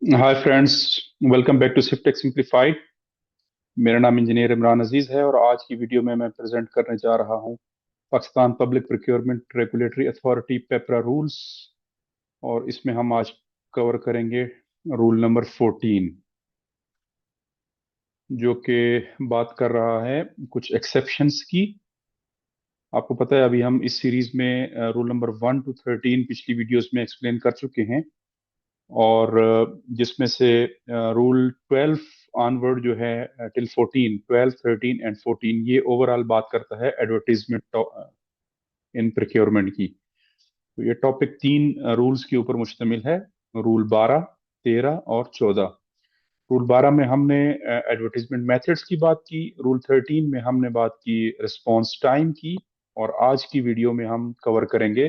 Hi friends, welcome back to CivTech Simplified। मेरा नाम engineer Imran अजीज है और आज की वीडियो में मैं प्रेजेंट करने जा रहा हूं Pakistan public procurement regulatory authority PPRA rules. और इसमें हम आज कवर करेंगे रूल नंबर 14, जो कि बात कर रहा है कुछ एक्सेप्शंस की। आपको पता है, अभी हम इस सीरीज में रूल नंबर 1 to 13 पिछली वीडियोस में एक्सप्लेन कर चुके हैं। और जिसमें से रूल 12 ऑनवर्ड जो है टिल 14, 12, 13 एंड 14, ये ओवरऑल बात करता है एडवर्टीजमेंट इन प्रोक्योरमेंट की। तो ये टॉपिक तीन रूल्स के ऊपर मुश्तमिल है, रूल 12, 13 और 14। रूल 12 में हमने एडवर्टीजमेंट मेथड्स की बात की, रूल 13 में हमने बात की रिस्पॉन्स टाइम की, और आज की वीडियो में हम कवर करेंगे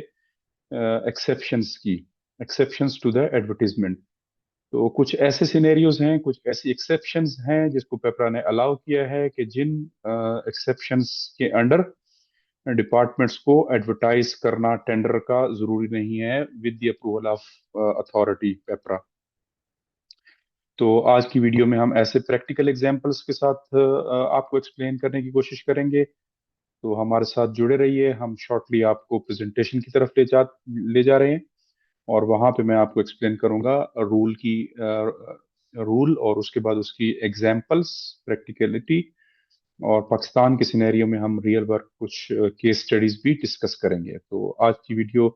एक्सेप्शंस की, एक्सेप्शंस टू द एडवर्टीजमेंट। तो कुछ ऐसे सिनेरियोज हैं, कुछ ऐसी एक्सेप्शंस हैं जिसको पेपरा ने अलाउ किया है कि जिन एक्सेप्शंस के अंडर डिपार्टमेंट्स को एडवर्टाइज करना टेंडर का जरूरी नहीं है with the approval of authority PPRA. तो आज की वीडियो में हम ऐसे प्रैक्टिकल एग्जांपल्स के साथ आपको एक्सप्लेन करने की कोशिश करेंगे। तो हमारे साथ जुड़े रहिए, हम शॉर्टली आपको प्रेजेंटेशन की तरफ ले जा रहे हैं, और वहां पे मैं आपको एक्सप्लेन करूंगा रूल और उसके बाद उसकी एग्जांपल्स, प्रैक्टिकलिटी, और पाकिस्तान के सिनेरियो में हम रियल वर्क कुछ केस स्टडीज भी डिस्कस करेंगे। तो आज की वीडियो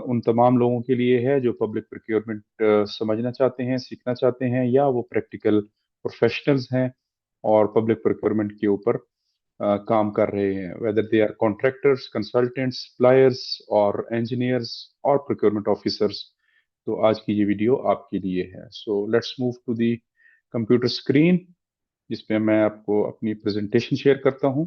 उन तमाम लोगों के लिए है जो पब्लिक प्रोक्योरमेंट समझना चाहते हैं, सीखना चाहते हैं, या वो प्रैक्टिकल प्रोफेशनल्स हैं और पब्लिक प्रोक्योरमेंट के ऊपर काम कर रहे हैं, whether they are contractors, consultants, suppliers और इंजीनियर्स और प्रोक्योरमेंट ऑफिसर्स। तो आज की ये वीडियो आपके लिए है। So let's move to the computer screen, जिसमें मैं आपको अपनी प्रेजेंटेशन शेयर करता हूं।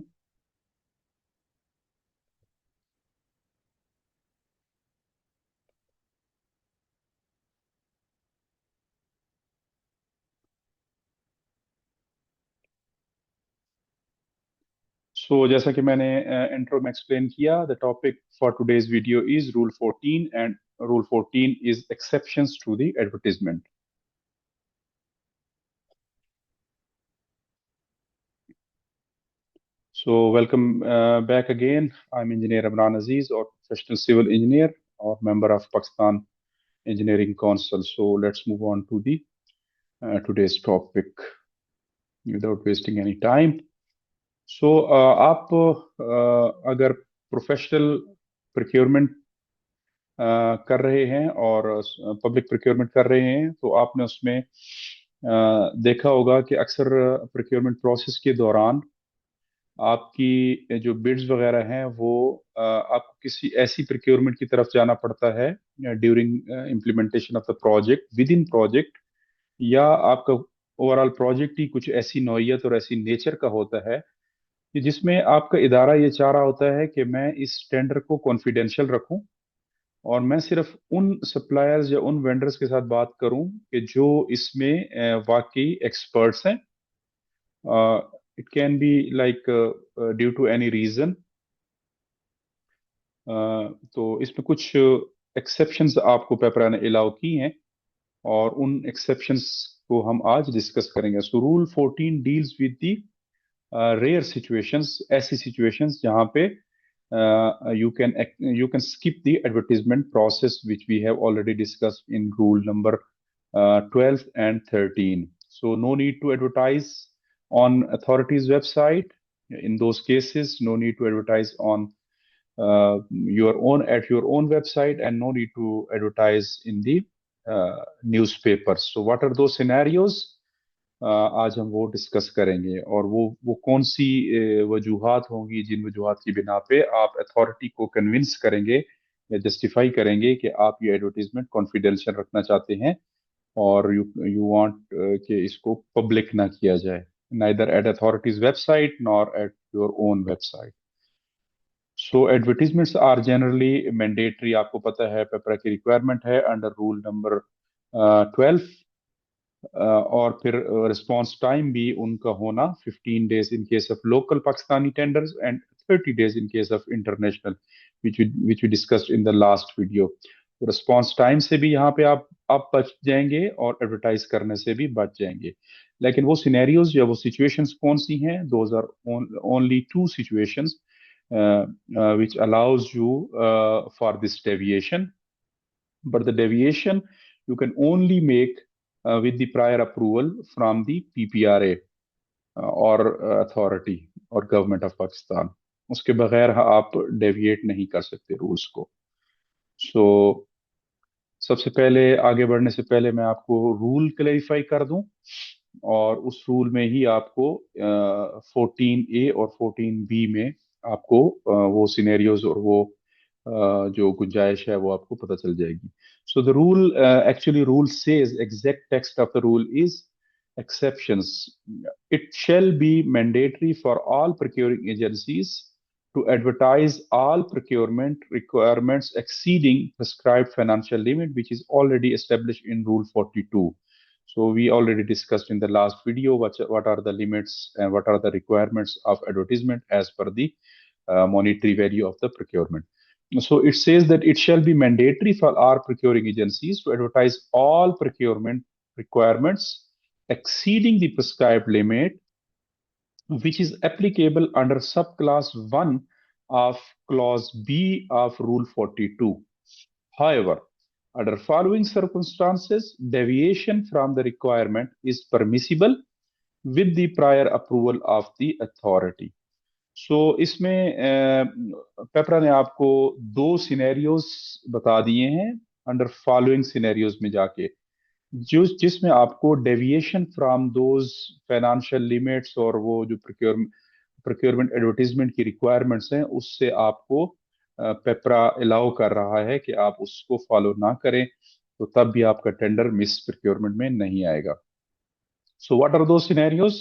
जैसा कि मैंने इंट्रो में एक्सप्लेन किया, the topic for today's video is rule 14, and rule 14 is exceptions to the advertisement. Welcome back again. I'm Engineer Imran Aziz, or professional civil engineer or member of Pakistan Engineering Council. So let's move on to the today's topic without wasting any time. आप अगर professional procurement कर रहे हैं और public procurement कर रहे हैं, तो आपने उसमें देखा होगा कि अक्सर प्रोक्योरमेंट प्रोसेस के दौरान आपकी जो बिड्स वगैरह हैं वो आपको किसी ऐसी प्रोक्योरमेंट की तरफ जाना पड़ता है during implementation of the project, with in project, या आपका ओवरऑल प्रोजेक्ट ही कुछ ऐसी नौइयत और ऐसी नेचर का होता है कि जिसमें आपका इदारा ये चाह रहा होता है कि मैं इस टेंडर को कॉन्फिडेंशियल रखूं, और मैं सिर्फ उन सप्लायर्स या उन वेंडर्स के साथ बात करूं कि जो इसमें वाकई एक्सपर्ट्स हैं। It can be like due to any reason. तो इसमें कुछ एक्सेप्शंस आपको पेपरा ने अलाउ की हैं, और उन एक्सेप्शंस को हम आज डिस्कस करेंगे। So rule 14 deals with the rare situations, ऐसी सिचुएशंस जहां पे you can skip the advertisement process, which we have already discussed in rule number 12 and 13. So no need to advertise on authorities website in those cases, no need to advertise on your own website, and no need to advertise in the newspapers. So what are those scenarios? आज हम वो discuss करेंगे, और वो कौन सी वजूहात होंगी जिन वजूहात की बिना पे आप अथॉरिटी को कन्विंस करेंगे या जस्टिफाई करेंगे कि आप ये एडवर्टीजमेंट कॉन्फिडेंशियल रखना चाहते हैं, और यू यू वांट कि इसको पब्लिक ना किया जाए, neither at authorities website nor at your own website. So advertisements are generally mandatory, आपको पता है पेपरा की रिक्वायरमेंट है अंडर रूल नंबर 12। और फिर रिस्पॉन्स टाइम भी उनका होना 15 days in case of local Pakistani tenders and 30 days in case of international, which we discussed in the last video. तो रिस्पॉन्स टाइम से भी यहाँ पे आप आप बच जाएंगे और एडवर्टाइज करने से भी बच जाएंगे। लेकिन वो सिनेरियोज या वो सिचुएशंस कौन सी हैं? Those are only two situations which allows you for this deviation, but the deviation you can only make with the prior approval from the PPRA or authority or government of Pakistan. उसके बगैर आप deviate नहीं कर सकते rules को। सो सबसे पहले, आगे बढ़ने से पहले मैं आपको रूल क्लेरिफाई कर दूं, और उस रूल में ही आपको 14A और 14B में आपको वो सिनेरियोज और वो जो गुंजाइश है वो आपको पता चल जाएगी। So the rule actually rule says, exact text of the rule is exceptions. It shall be mandatory for all procuring agencies to advertise all procurement requirements exceeding prescribed financial limit, which is already established in Rule 42. So we already discussed in the last video what are the limits and what are the requirements of advertisement as per the monetary value of the procurement. So it says that it shall be mandatory for our procuring agencies to advertise all procurement requirements exceeding the prescribed limit, which is applicable under subclass 1 of clause B of Rule 42. However, under following circumstances, deviation from the requirement is permissible with the prior approval of the authority. सो इसमें पेपरा ने आपको दो scenarios बता दिए हैं under following scenarios में जाके, जिसमें आपको deviation from those financial limits और वो जो प्रोक्योरमेंट एडवर्टीजमेंट की रिक्वायरमेंट्स हैं उससे आपको पेपरा अलाउ कर रहा है कि आप उसको फॉलो ना करें, तो तब भी आपका टेंडर मिस प्रोक्योरमेंट में नहीं आएगा। सो व्हाट आर दो scenarios?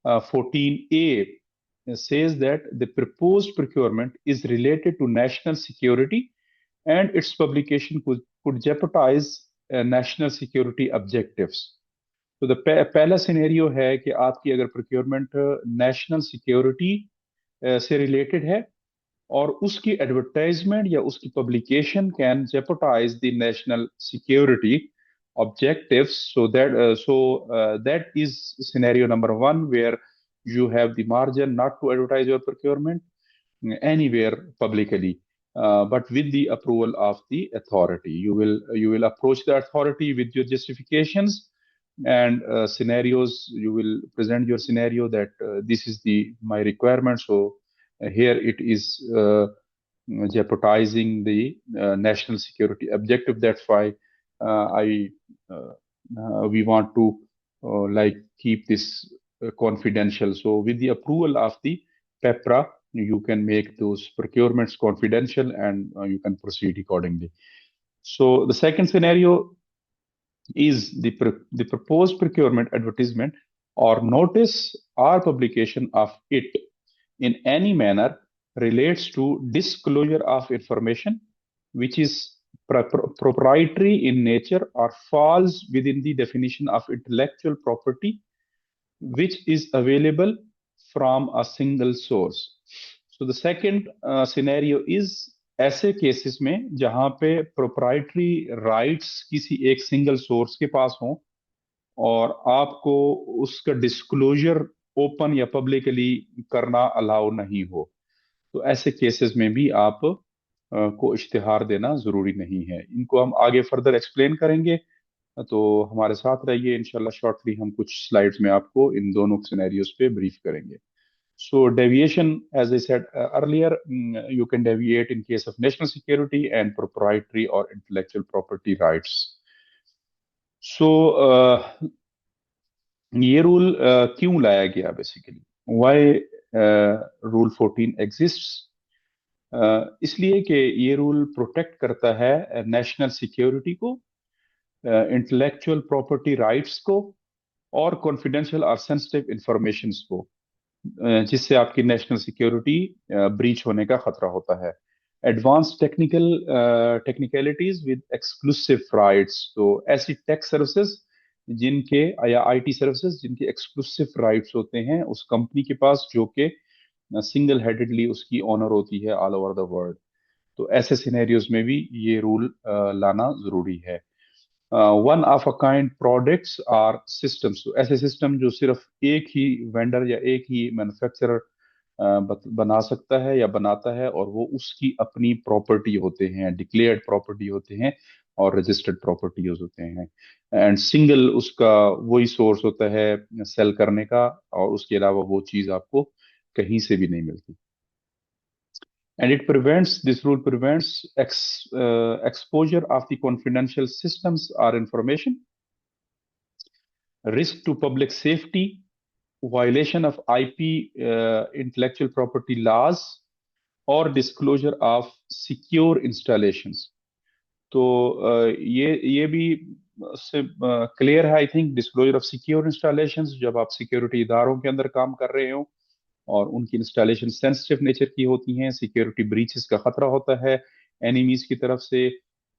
14A says that the proposed procurement is related to national security and its publication could jeopardize national security objectives. तो पहला सिनेरियो है कि आपकी अगर प्रोक्योरमेंट नेशनल सिक्योरिटी से रिलेटेड है और उसकी एडवर्टाइजमेंट या उसकी publication can jeopardize the national security objectives. That is scenario number one, where you have the margin not to advertise your procurement anywhere publicly, but with the approval of the authority. You will approach the authority with your justifications and scenarios. You will present your scenario that this is my requirement. So here it is jeopardizing the national security objective. That's why we want to like keep this confidential. So with the approval of the PEPRA, you can make those procurements confidential and you can proceed accordingly. So the second scenario is the proposed procurement advertisement or notice or publication of it in any manner relates to disclosure of information which is proprietary in nature or falls within the definition of intellectual property which is available from a single source. So the second scenario is ऐसे cases में जहां पे proprietary rights किसी एक single source के पास हों और आपको उसका डिस्क्लोजर ओपन या पब्लिकली करना अलाउ नहीं हो, तो ऐसे केसेस में भी आप को इश्तिहार देना जरूरी नहीं है। इनको हम आगे फर्दर एक्सप्लेन करेंगे, तो हमारे साथ रहिए। इंशाल्लाह शॉर्टली हम कुछ स्लाइड्स में आपको इन दोनों सिनेरियोज पे ब्रीफ करेंगे। So deviation, as I said earlier, you can deviate in case of national security and proprietary or intellectual property rights. So ये रूल क्यों लाया गया बेसिकली? Why Rule 14 exists? इसलिए कि ये रूल प्रोटेक्ट करता है नेशनल सिक्योरिटी को, इंटेलेक्चुअल प्रॉपर्टी राइट्स को और कॉन्फिडेंशियल और सेंसिटिव इंफॉर्मेशन को, जिससे आपकी नेशनल सिक्योरिटी ब्रीच होने का खतरा होता है। Advance technicalities with exclusive rights, तो ऐसी टेक सर्विसेज जिनके या आईटी सर्विसेज जिनके एक्सक्लूसिव राइट्स होते हैं उस कंपनी के पास, जो कि सिंगल हेडेडली उसकी ऑनर होती है ऑल ओवर द वर्ल्ड। तो ऐसे सिनेरियोज में भी ये रूल लाना जरूरी है। One of a kind products or systems, तो ऐसे सिस्टम जो सिर्फ एक ही वेंडर या एक ही मैन्युफैक्चरर बना सकता है या बनाता है, और वो उसकी अपनी प्रॉपर्टी होते हैं, डिक्लेयर्ड प्रॉपर्टी होते हैं और रजिस्टर्ड प्रॉपर्टीज होते हैं। एंड सिंगल उसका वही सोर्स होता है सेल करने का, और उसके अलावा वो चीज आपको कहीं से भी नहीं मिलती। And it prevents, this rule prevents exposure of the confidential systems or information, risk to public safety, violation of IP intellectual property laws, or disclosure of secure installations. तो ये भी से क्लियर है I think, disclosure of secure installations, जब आप security इदारों के अंदर काम कर रहे हो और उनकी इंस्टॉलेशन सेंसिटिव नेचर की होती हैं, सिक्योरिटी ब्रीचेस का खतरा होता है एनिमीज की तरफ से,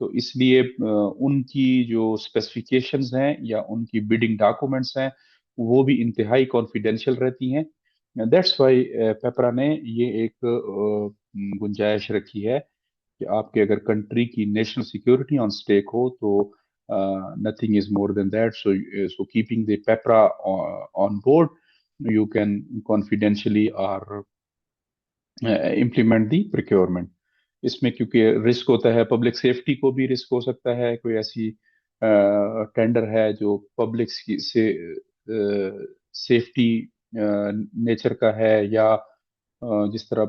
तो इसलिए उनकी जो स्पेसिफिकेशंस हैं या उनकी बिडिंग डॉक्यूमेंट्स हैं वो भी इंतहाई कॉन्फिडेंशियल रहती हैं। दैट्स वाई पेपरा ने ये एक गुंजाइश रखी है कि आपके अगर कंट्री की नेशनल सिक्योरिटी ऑन स्टेक हो तो nothing is more than that, so keeping the PPRA on board you can confidentially or implement the procurement। इसमें क्योंकि रिस्क होता है, पब्लिक सेफ्टी को भी रिस्क हो सकता है, कोई ऐसी टेंडर है जो पब्लिक से सेफ्टी नेचर का है, या जिस तरह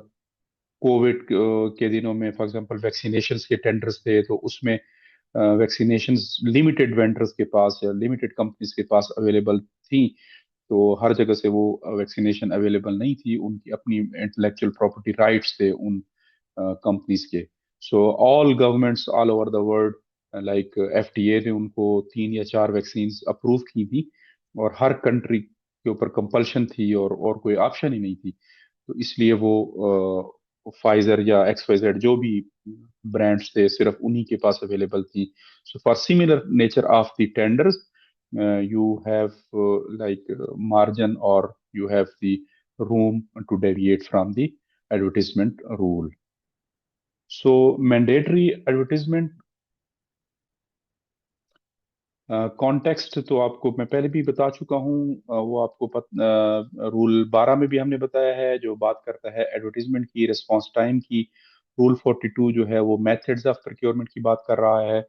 कोविड के दिनों में फॉर एग्जांपल वैक्सीनेशन के टेंडर्स थे, तो उसमें वैक्सीनेशन लिमिटेड वेंडर्स के पास या लिमिटेड कंपनीज के पास अवेलेबल थी, तो हर जगह से वो वैक्सीनेशन अवेलेबल नहीं थी, उनकी अपनी इंटेलेक्चुअल प्रॉपर्टी राइट्स थे उन कंपनीज के। So all governments all over the world, like FDA ने उनको 3 या 4 वैक्सीन अप्रूव की थी, और हर कंट्री के ऊपर कंपल्शन थी और कोई ऑप्शन ही नहीं थी, तो इसलिए वो फाइजर या एक्सवाइजेड जो भी ब्रांड्स थे सिर्फ उन्हीं के पास अवेलेबल थी। So for similar nature of the tenders you have margin, or you have the room to deviate from the advertisement rule. So mandatory advertisement context तो आपको मैं पहले भी बता चुका हूँ, वो आपको रूल 12 में भी हमने बताया है, जो बात करता है एडवर्टीजमेंट की रिस्पांस टाइम की। रूल 42 जो है वो मेथड्स ऑफ प्रोक्योरमेंट की बात कर रहा है,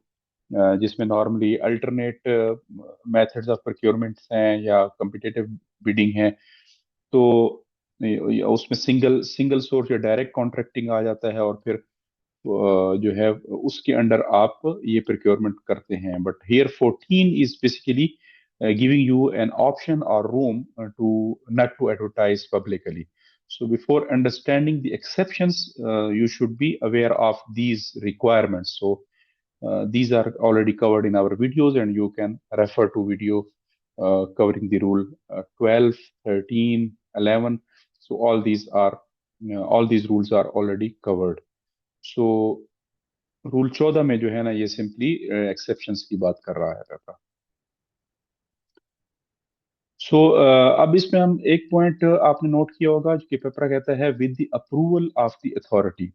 जिसमें normally alternate methods of procurement हैं या कम्पिटिटिव बिडिंग है, तो उसमें सिंगल सिंगल सोर्स या डायरेक्ट कॉन्ट्रैक्टिंग आ जाता है, और फिर जो है उसके अंडर आप ये प्रोक्योरमेंट करते हैं। But here 14 is basically giving you an option or room to not to advertise publicly. So before understanding the exceptions, you should be aware of these requirements. So these are already covered in our videos, and you can refer to video covering the rule 12, 13, 11. So all these rules are already covered. So rule 14 में जो है ना, ये simply exceptions की बात कर रहा है पेपरा। सो अब इसमें हम एक पॉइंट आपने नोट किया होगा कि पेपरा कहता है with the approval of the authority.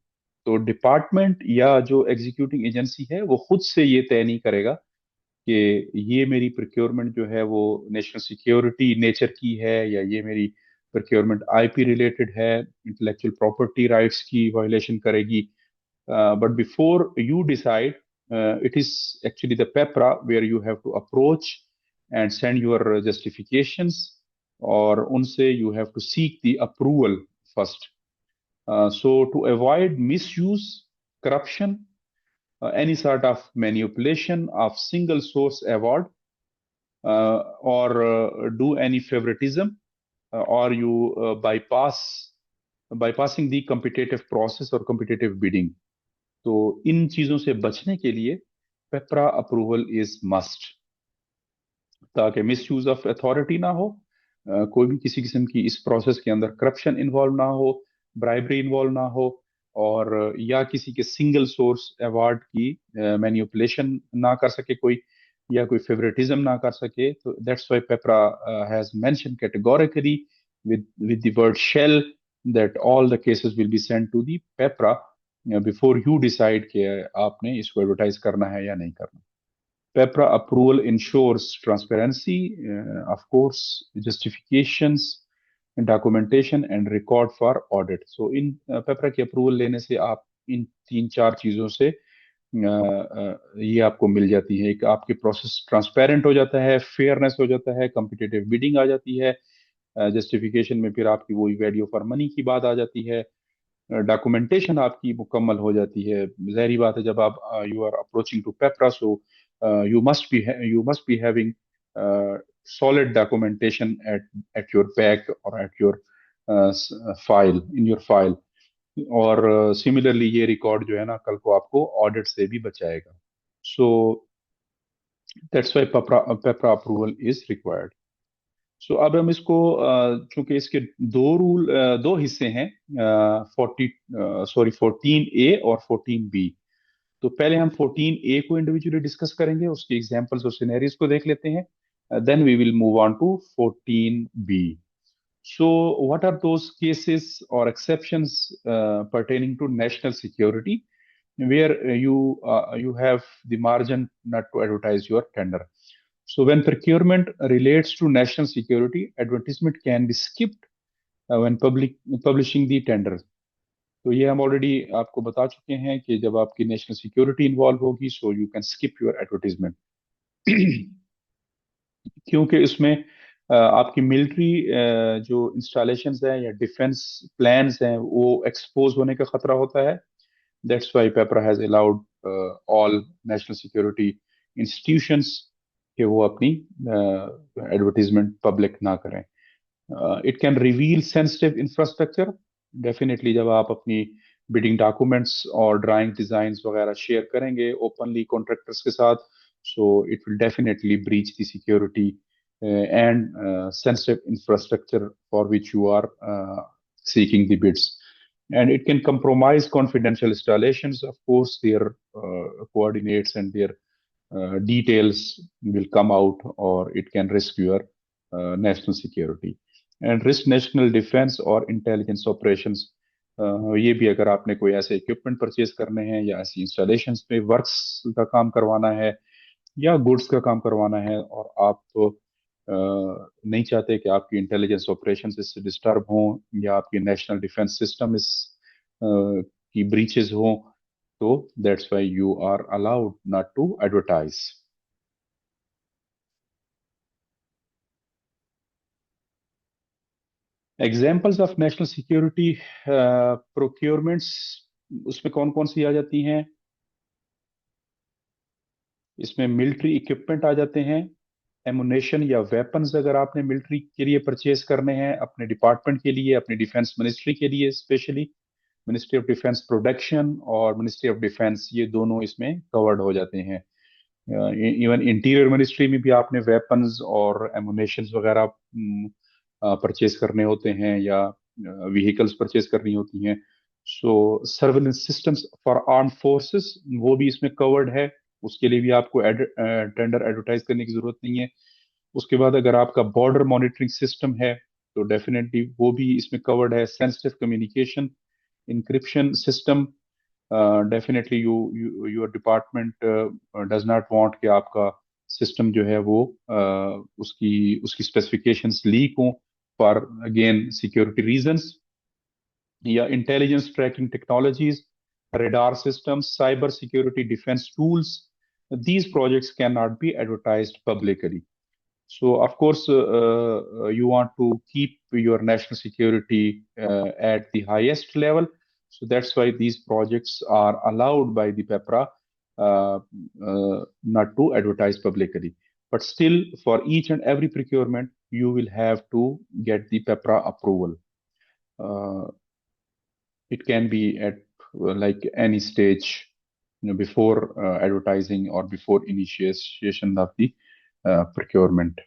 तो डिपार्टमेंट या जो एग्जीक्यूटिंग एजेंसी है वो खुद से ये तय नहीं करेगा कि ये मेरी प्रोक्योरमेंट जो है वो नेशनल सिक्योरिटी नेचर की है, या ये मेरी प्रोक्योरमेंट आईपी रिलेटेड है, इंटेलेक्चुअल प्रॉपर्टी राइट्स की वायलेशन करेगी। But before you decide, it is actually the PEPRA where you have to approach and send your justifications, or unse you have to seek the approval first. So to avoid misuse, corruption, any sort of manipulation of single source award, or do any favoritism, or you bypassing the competitive process or competitive bidding, तो इन चीजों से बचने के लिए पेपरा approval is must, ताकि miss use of authority ना हो, कोई भी किसी किस्म की इस प्रोसेस के अंदर करप्शन इन्वॉल्व ना हो, ब्राइबरी इन्वॉल्व ना हो, और या किसी के सिंगल सोर्स अवार्ड की मैनिपुलेशन ना कर सके कोई, या कोई फेवरेटिज्म ना कर सके। तो that's why PPRA has mention categorically with the word shall that all the cases will be sent to the PPRA before you decide कि आपने इसको एडवर्टाइज करना है या नहीं करना। PPRA approval ensures transparency, of course, justifications, documentation and record for audit. So in PPRA की approval लेने से आप इन 3-4 चीजों से ये आपको मिल जाती है। एक आपके प्रोसेस ट्रांसपेरेंट हो जाता है, फेयरनेस हो जाता है, कम्पिटिटिव बिडिंग आ जाती है, जस्टिफिकेशन में फिर आपकी वही वैल्यू फॉर मनी की बात आ जाती है, डॉक्यूमेंटेशन आपकी मुकम्मल हो जाती है। ज़ाहिर बात है, जब आप you are approaching to PPRA, so you must be having solid documentation at your back or at your file, in your file. और सिमिलरली ये रिकॉर्ड जो है ना, कल को आपको ऑडिट से भी बचाएगा। So that's why PPRA approval is required. So अब हम इसको चूंकि इसके दो हिस्से हैं, 14A और 14B। तो पहले हम 14A को इंडिविजुअली डिस्कस करेंगे, उसके एग्जांपल्स और सिनेरियोज को देख लेते हैं, then we will move on to 14B। So, what are those cases or exceptions pertaining to national security where you have the margin not to advertise your tender? So, when procurement relates to national security, advertisement can be skipped when publishing the tender. तो ये हम already आपको बता चुके हैं कि जब आपकी नेशनल सिक्योरिटी इन्वॉल्व होगी, so you can skip your advertisement. क्योंकि इसमें आपकी मिलिट्री जो इंस्टॉलेशंस हैं या डिफेंस प्लान्स हैं वो एक्सपोज होने का खतरा होता है। That's why PPRA has allowed all national security institutions कि वो अपनी एडवर्टीजमेंट पब्लिक ना करें। It can reveal sensitive infrastructure. Definitely जब आप अपनी बिडिंग डॉक्यूमेंट्स और ड्राइंग डिजाइंस वगैरह शेयर करेंगे ओपनली कॉन्ट्रैक्टर्स के साथ, so it will definitely breach the security and sensitive infrastructure for which you are seeking the bids, and it can compromise confidential installations. Of course, their coordinates and their details will come out, or it can risk your national security and risk national defense or intelligence operations. ये भी अगर आपने कोई ऐसे equipment purchase करने हैं या ऐसी इंस्टॉलेशन पे वर्क्स का काम करवाना है या गुड्स का काम करवाना है और आप नहीं चाहते कि आपकी इंटेलिजेंस ऑपरेशन इससे डिस्टर्ब हों या आपकी नेशनल डिफेंस सिस्टम इस की ब्रीचेस हों, तो that's why you are allowed not to advertise. Examples of national security procurements, उसमें कौन कौन सी आ जाती हैं? इसमें मिलिट्री इक्विपमेंट आ जाते हैं, एमुनेशन या वेपन्स अगर आपने मिलिट्री के लिए परचेज करने हैं अपने डिपार्टमेंट के लिए, अपनी डिफेंस मिनिस्ट्री के लिए, specially ministry of defence production और मिनिस्ट्री ऑफ डिफेंस, ये दोनों इसमें कवर्ड हो जाते हैं। इवन इंटीरियर मिनिस्ट्री में भी आपने वेपन्स और एमुनेशन वगैरह परचेज करने होते हैं या व्हीकल्स परचेज करनी होती हैं। So surveillance systems for arm forces वो भी इसमें कवर्ड है, उसके लिए भी आपको टेंडर एडवर्टाइज करने की जरूरत नहीं है। उसके बाद अगर आपका बॉर्डर मॉनिटरिंग सिस्टम है तो डेफिनेटली वो भी इसमें कवर्ड है। Sensitive communication encryption system, definitely your department does not want कि आपका सिस्टम जो है वो उसकी उसकी स्पेसिफिकेशंस लीक हों फॉर अगेन सिक्योरिटी रीजंस। या intelligence tracking technologies, radar systems, cyber security defense tools, these projects cannot be advertised publicly. So, of course, you want to keep your national security at the highest level. So that's why these projects are allowed by the PPRA not to advertise publicly. But still, for each and every procurement, you will have to get the PPRA approval. It can be at like any stage, before advertising or before initiation of the procurement.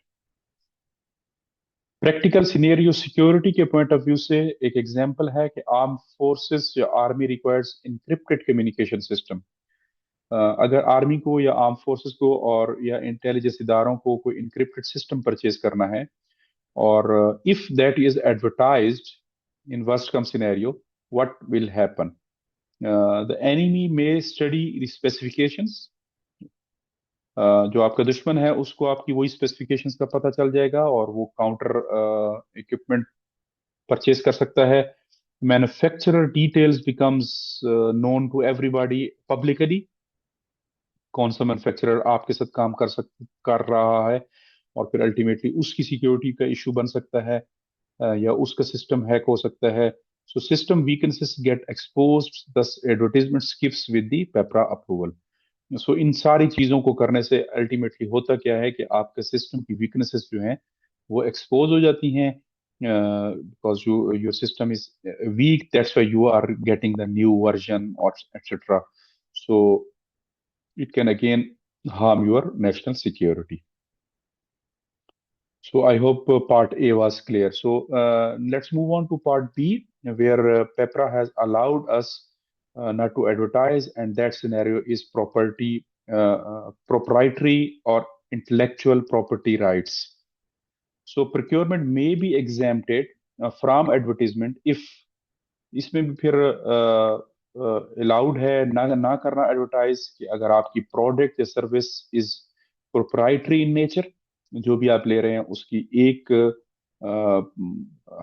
Practical scenario security के point of view से एक example है कि arm forces या army requires encrypted communication system. अगर army को या arm forces को और या इंटेलिजेंस इदारों को कोई इनक्रिप्टेड सिस्टम परचेज करना है और if that is advertised in worst come scenario, what will happen? The enemy may study the specifications जो आपका दुश्मन है उसको आपकी वही स्पेसिफिकेशंस का पता चल जाएगा और वो काउंटर इक्विपमेंट परचेज कर सकता है। Manufacturer details becomes known to everybody publicly. कौन सा मैन्युफैक्चरर आपके साथ काम कर रहा है, और फिर अल्टीमेटली उसकी सिक्योरिटी का इशू बन सकता है, या उसका सिस्टम हैक हो सकता है। So system weaknesses get exposed, thus advertisement skips with the PPRA approval. So इन सारी चीजों को करने से अल्टीमेटली होता क्या है कि आपके सिस्टम की वीकनेसेस जो हैं वो एक्सपोज हो जाती हैं, because your system is weak, that's why you are getting the new version और etcetera. So it can again harm your national security. So I hope part A was clear. So let's move on to part B, where PEPRA has allowed us not to advertise, and that scenario is proprietary or intellectual property rights. So procurement may be exempted from advertisement if, इसमें भी फिर allowed है ना ना करना advertise कि अगर आपकी प्रोडक्ट या service is proprietary in nature, जो भी आप ले रहे हैं उसकी एक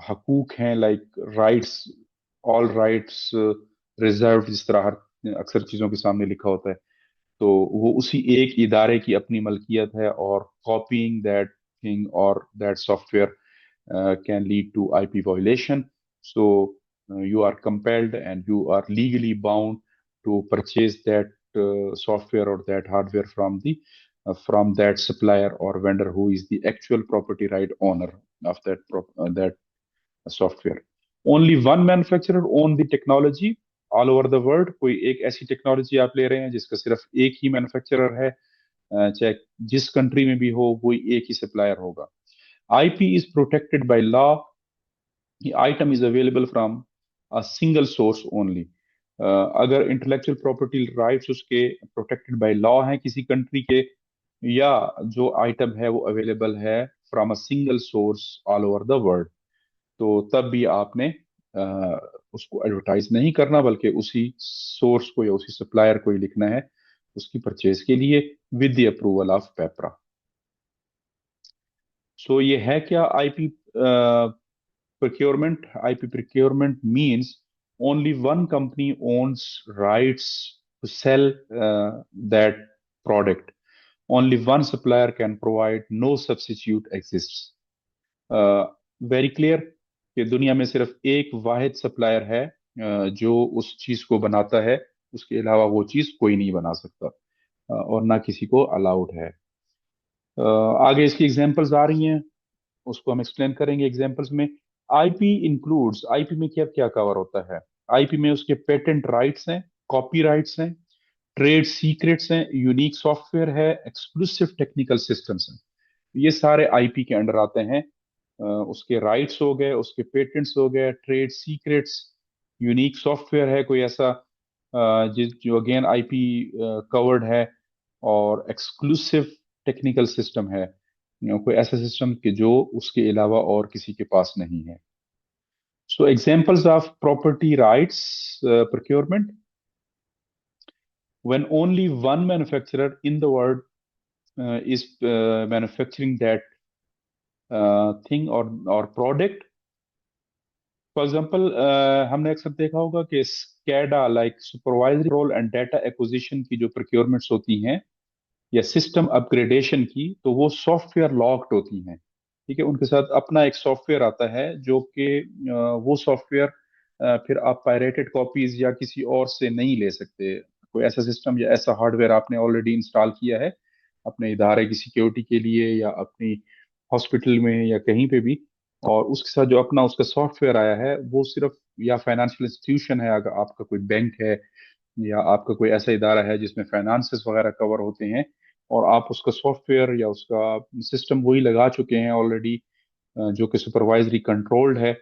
हकूक हैं, like rights, all rights reserve, जिस तरह हर अक्सर चीजों के सामने लिखा होता है, तो वो उसी एक इदारे की अपनी मलकियत है, और कॉपीइंग दैट थिंग और that software can lead to IP violation. So you are compelled and you are legally bound to purchase that software or that hardware from that supplier or vendor who is the actual property right owner of that software. Only one manufacturer own the technology all over the world. कोई एक ऐसी technology आप ले रहे हैं जिसका सिर्फ एक ही मैन्युफैक्चरर है, चाहे जिस कंट्री में भी हो कोई एक ही सप्लायर होगा। IP is protected by law. The item is available from a single source only. अगर इंटेलेक्चुअल प्रॉपर्टी राइट्स उसके प्रोटेक्टेड बाय लॉ हैं किसी कंट्री के, या जो आइटम है वो अवेलेबल है from a single source all over the world, तो तब भी आपने उसको एडवर्टाइज नहीं करना, बल्कि उसी सोर्स को या उसी सप्लायर को ही लिखना है उसकी परचेज के लिए, विद द अप्रूवल ऑफ पेपरा। सो ये है क्या IP procurement? IP procurement means only one company owns rights to sell that product. Only one supplier can provide, no substitute exists. Very clear कि दुनिया में सिर्फ एक वाहिद सप्लायर है जो उस चीज को बनाता है, उसके अलावा वो चीज कोई नहीं बना सकता, और ना किसी को अलाउड है। आगे इसकी एग्जांपल्स आ रही हैं, उसको हम एक्सप्लेन करेंगे एग्जांपल्स में। आईपी इंक्लूड्स, आईपी में क्या क्या कवर होता है? आईपी में उसके पेटेंट राइट्स हैं, कॉपी राइट्स हैं, ट्रेड सीक्रेट्स हैं, यूनिक सॉफ्टवेयर है, एक्सक्लूसिव टेक्निकल सिस्टम्स हैं। ये सारे आईपी के अंडर आते हैं। उसके राइट्स हो गए, उसके पेटेंट्स हो गए, ट्रेड सीक्रेट्स, यूनिक सॉफ्टवेयर है कोई ऐसा जिस जो अगेन आईपी कवर्ड है, और एक्सक्लूसिव टेक्निकल सिस्टम है, कोई ऐसा सिस्टम कि जो उसके अलावा और किसी के पास नहीं है। So examples of property rights procurement, when only one manufacturer in the world is manufacturing that thing or product. For example हमने अक्सर देखा होगा कि SCADA, like supervisory role and data acquisition की जो प्रोक्योरमेंट्स होती हैं, या सिस्टम अपग्रेडेशन की, तो वो सॉफ्टवेयर लॉक्ड होती हैं। ठीक है, उनके साथ अपना एक सॉफ्टवेयर आता है जो कि वो सॉफ्टवेयर फिर आप पायरेटेड कॉपीज या किसी और से नहीं ले सकते। कोई ऐसा सिस्टम या ऐसा हार्डवेयर आपने ऑलरेडी इंस्टॉल किया है अपने इदारे की सिक्योरिटी के लिए, या अपनी हॉस्पिटल में, या कहीं पे भी, और उसके साथ जो अपना उसका सॉफ्टवेयर आया है वो सिर्फ, या फाइनेंशियल इंस्टीट्यूशन है, अगर आपका कोई बैंक है या आपका कोई ऐसा इदारा है जिसमें फाइनेंसेस वगैरह कवर होते हैं, और आप उसका सॉफ्टवेयर या उसका सिस्टम वही लगा चुके हैं ऑलरेडी, जो कि सुपरवाइजरी कंट्रोल्ड है,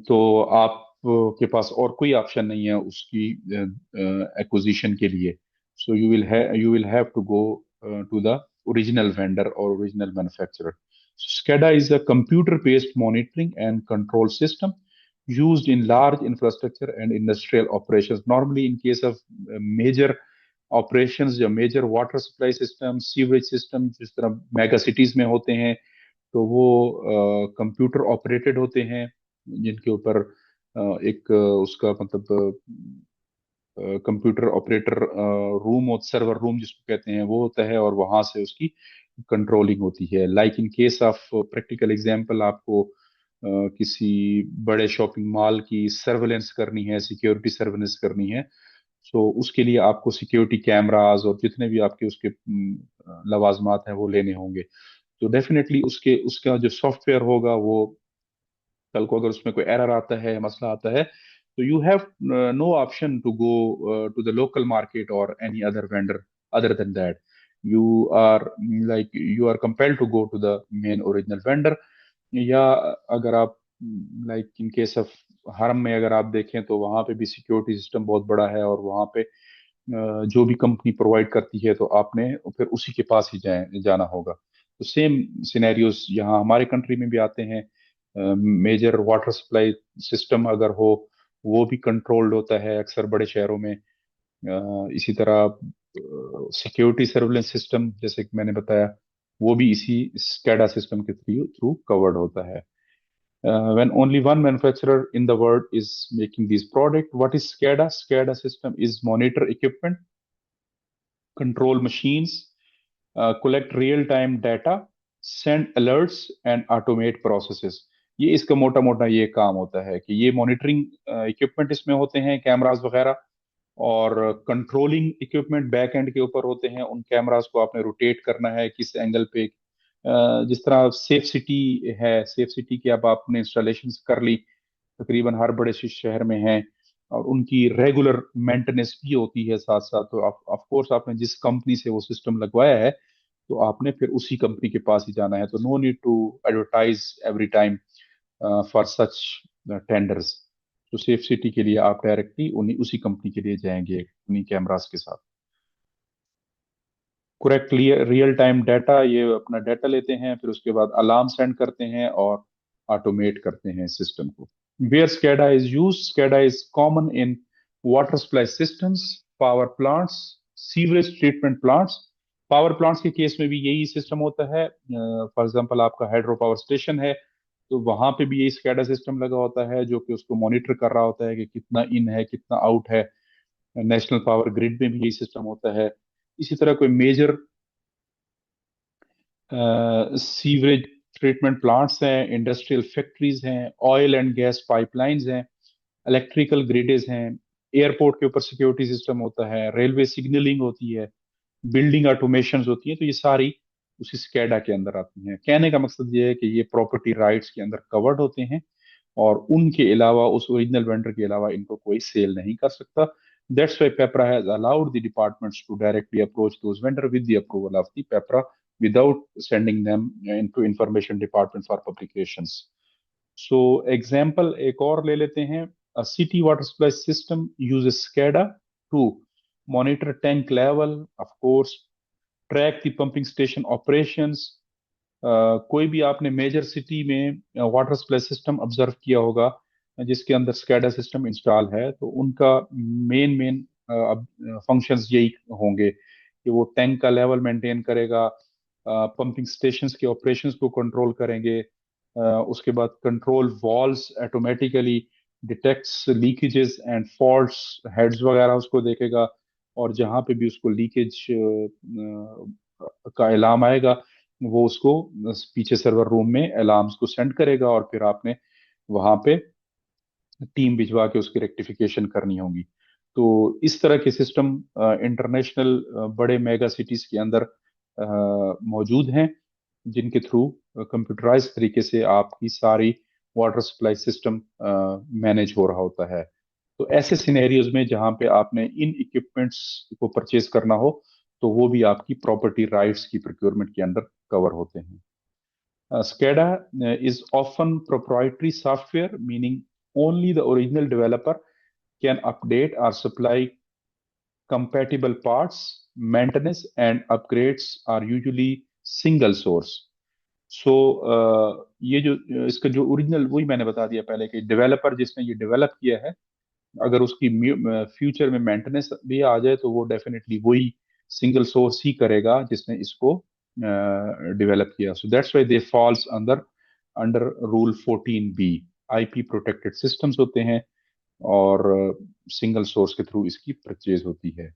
तो आप के पास और कोई ऑप्शन नहीं है उसकी एक्विजिशन के लिए। So you will have to go to the original vendor और original manufacturer. SCADA is a computer-based monitoring and control system used in large infrastructure and industrial operations. Normally, in case of major operations जो major water supply system, sewerage system जिस तरह mega cities में होते हैं, तो वो computer operated होते हैं, जिनके ऊपर एक उसका मतलब कंप्यूटर ऑपरेटर रूम और सर्वर रूम जिसको कहते हैं वो होता है, और वहां से उसकी कंट्रोलिंग होती है। Like in case of practical example, आपको किसी बड़े शॉपिंग मॉल की सर्वेलेंस करनी है, सिक्योरिटी सर्वेलेंस करनी है, सो उसके लिए आपको सिक्योरिटी कैमरास और जितने भी आपके उसके लवाजमात हैं वो लेने होंगे। तो डेफिनेटली उसके उसका जो सॉफ्टवेयर होगा वो, कल को अगर उसमें कोई एरर आता है, मसला आता है, तो you have no option to go to the local market और any other vendor other than that. You are like you are compelled to go to the main original vendor. या अगर आप लाइक इन केस ऑफ हरम में अगर आप देखें, तो वहाँ पे भी सिक्योरिटी सिस्टम बहुत बड़ा है, और वहाँ पे जो भी कंपनी प्रोवाइड करती है तो आपने फिर उसी के पास ही जाना होगा। तो सेम सिनेरियोज यहाँ हमारे कंट्री में भी आते हैं। मेजर वाटर सप्लाई सिस्टम अगर हो, वो भी कंट्रोल्ड होता है अक्सर बड़े शहरों में। इसी तरह सिक्योरिटी सर्विलेंस सिस्टम जैसे कि मैंने बताया, वो भी इसी स्कैडा सिस्टम के थ्रू थ्रू कवर्ड होता है। When only one manufacturer in the world is making these product, what is SCADA? SCADA system is monitor equipment, control machines, collect real-time data, send alerts and automate processes. ये इसका मोटा मोटा ये काम होता है कि ये मॉनिटरिंग इक्विपमेंट इसमें होते हैं, कैमरास वगैरह, और कंट्रोलिंग इक्विपमेंट बैक एंड के ऊपर होते हैं। उन कैमरास को आपने रोटेट करना है किस एंगल पे, जिस तरह सेफ सिटी है, सेफ सिटी की अब आपने इंस्टॉलेशन कर ली, तकरीबन हर बड़े शहर में है, और उनकी रेगुलर मेंटेनेंस भी होती है साथ साथ। तो ऑफ कोर्स आपने जिस कंपनी से वो सिस्टम लगवाया है, तो आपने फिर उसी कंपनी के पास ही जाना है। तो no need to advertise every time for such tenders. तो सेफ सिटी के लिए आप डायरेक्टली उन्हीं उसी कंपनी के लिए जाएंगे उन्हीं कैमरास के साथ। करेक्ट रियल टाइम डाटा, ये अपना डाटा लेते हैं, फिर उसके बाद अलार्म सेंड करते हैं और ऑटोमेट करते हैं सिस्टम को। Where SCADA is use, SCADA is common in water supply systems, power plants, sewerage treatment plants. Power plants के केस में भी यही सिस्टम होता है। फॉर एग्जांपल आपका हाइड्रो पावर स्टेशन है, तो वहां पे भी यही स्केडा सिस्टम लगा होता है, जो कि उसको मॉनिटर कर रहा होता है कि कितना इन है कितना आउट है। नेशनल पावर ग्रिड में भी यही सिस्टम होता है। इसी तरह कोई मेजर सीवरेज ट्रीटमेंट प्लांट्स हैं, इंडस्ट्रियल फैक्ट्रीज हैं, ऑयल एंड गैस पाइपलाइंस हैं, इलेक्ट्रिकल ग्रिडेज हैं, एयरपोर्ट के ऊपर सिक्योरिटी सिस्टम होता है, रेलवे सिग्नलिंग होती है, बिल्डिंग ऑटोमेशन होती है, तो ये सारी उसी स्कैडा के अंदर आती हैं। कहने का मकसद ये है कि ये प्रॉपर्टी राइट्स के अंदर कवर्ड होते हैं, और उनके अलावा उस ओरिजिनल वेंडर के अलावा इनको कोई सेल नहीं कर सकता। That's why PPRA has allowed the departments to directly approach those vendors with the approval of the PPRA without sending them into information department for publications. So example एक और ले लेते हैं। A city water supply system uses SCADA to monitor tank level, of course, track the pumping station operations। कोई भी आपने major city में water supply system observe किया होगा जिसके अंदर स्कैडा सिस्टम इंस्टॉल है, तो उनका मेन मेन फंक्शंस यही होंगे कि वो टैंक का लेवल मेंटेन करेगा, पंपिंग स्टेशंस के ऑपरेशंस को कंट्रोल करेंगे, उसके बाद control valves automatically detects leakages and faults, heads वगैरह उसको देखेगा, और जहां पे भी उसको लीकेज का अलार्म आएगा, वो उसको पीछे सर्वर रूम में अलार्म्स को सेंड करेगा, और फिर आपने वहां पे टीम भिजवा के उसकी रेक्टिफिकेशन करनी होगी। तो इस तरह के सिस्टम इंटरनेशनल बड़े मेगा सिटीज के अंदर मौजूद हैं, जिनके थ्रू कंप्यूटराइज तरीके से आपकी सारी वाटर सप्लाई सिस्टम मैनेज हो रहा होता है। तो ऐसे सिनेरियोज में जहां पे आपने इन इक्विपमेंट्स को परचेज करना हो, तो वो भी आपकी प्रॉपर्टी राइट्स की प्रोक्योरमेंट के अंदर कवर होते हैं। SCADA is often proprietary software, meaning only the original developer can update or supply compatible parts. Maintenance and upgrades are usually single source. सो ये जो इसका जो ओरिजिनल, वही मैंने बता दिया पहले कि डेवलपर जिसने ये डेवलप किया है, अगर उसकी फ्यूचर में मेंटेनेंस भी आ जाए तो वो डेफिनेटली वही सिंगल सोर्स ही करेगा जिसने इसको डेवलप किया। सो that's why they falls under under rule 14B। IP protected systems होते हैं और सिंगल सोर्स के थ्रू इसकी परचेज होती है।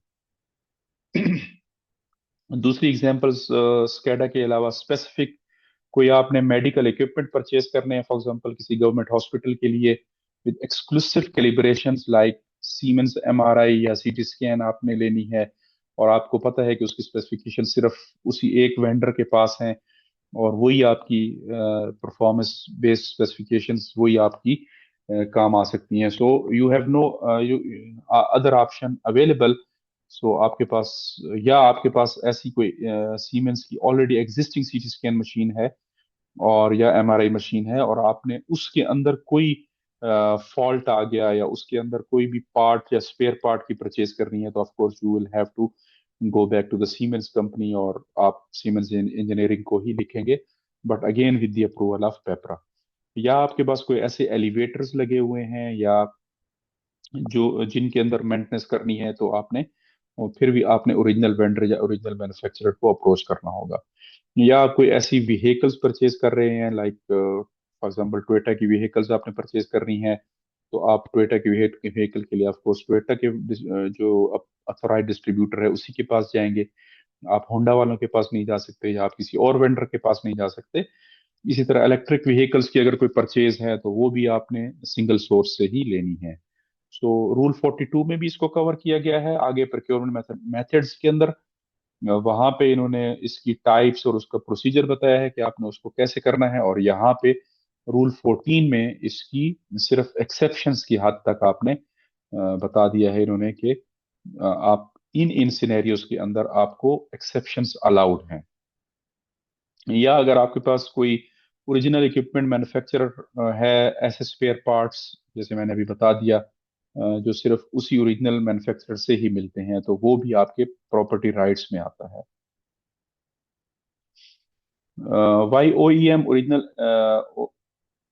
दूसरी एग्जांपल्स स्कैडा के अलावा स्पेसिफिक कोई आपने मेडिकल इक्विपमेंट परचेज करने हैं, फॉर एग्जांपल किसी गवर्नमेंट हॉस्पिटल के लिए with exclusive calibrations like Siemens MRI या सीटी स्कैन आपने लेनी है, और आपको पता है कि उसकी स्पेसिफिकेशन सिर्फ उसी एक वेंडर के पास है और वही आपकी परफॉर्मेंस बेस्ड स्पेसिफिकेशंस वही आपकी काम आ सकती हैं। So you have no other option available. So आपके पास, या आपके पास ऐसी कोई सीमेंस की already existing CT scan machine है और या एमआरआई मशीन है, और आपने उसके अंदर कोई फॉल्ट आ गया या उसके अंदर कोई भी पार्ट या स्पेयर पार्ट की परचेज करनी है, तो of course you will have to go back to the Siemens company और आप सीमेंस इंजीनियरिंग को ही लिखेंगे, but again with the approval of PPRA. या आपके पास कोई ऐसे एलिवेटर्स लगे हुए हैं या जो जिनके अंदर मेंटेनेंस करनी है, तो आपने, और फिर भी आपने ओरिजिनल वेंडर या ओरिजिनल मैन्युफैक्चरर को अप्रोच करना होगा। या आप कोई ऐसी व्हीकल्स परचेज कर रहे हैं, लाइक फॉर एग्जांपल टोयोटा की व्हीकल्स आपने परचेज करनी है, तो आप टोयोटा की व्हीकल के लिए ऑफ कोर्स टोयोटा के जो अथोराइज डिस्ट्रीब्यूटर है उसी के पास जाएंगे। आप होंडा वालों के पास नहीं जा सकते या आप किसी और वेंडर के पास नहीं जा सकते। इसी तरह इलेक्ट्रिक व्हीकल्स की अगर कोई परचेज है तो वो भी आपने सिंगल सोर्स से ही लेनी है। सो रूल 42 में भी इसको कवर किया गया है। आगे प्रोक्योरमेंट मेथड्स के अंदर वहां पे इन्होंने इसकी टाइप्स और उसका प्रोसीजर बताया है कि आपने उसको कैसे करना है, और यहाँ पे रूल 14 में इसकी सिर्फ एक्सेप्शंस की हद तक आपने बता दिया है इन्होंने कि आप इन सिनेरियोज के अंदर आपको एक्सेप्शंस अलाउड हैं। या अगर आपके पास कोई ओरिजिनल इक्विपमेंट मैन्युफैक्चरर है, ऐसे स्पेयर पार्ट्स जैसे मैंने अभी बता दिया जो सिर्फ उसी ओरिजिनल मैन्युफैक्चरर से ही मिलते हैं, तो वो भी आपके प्रॉपर्टी राइट्स में आता है। Why OEM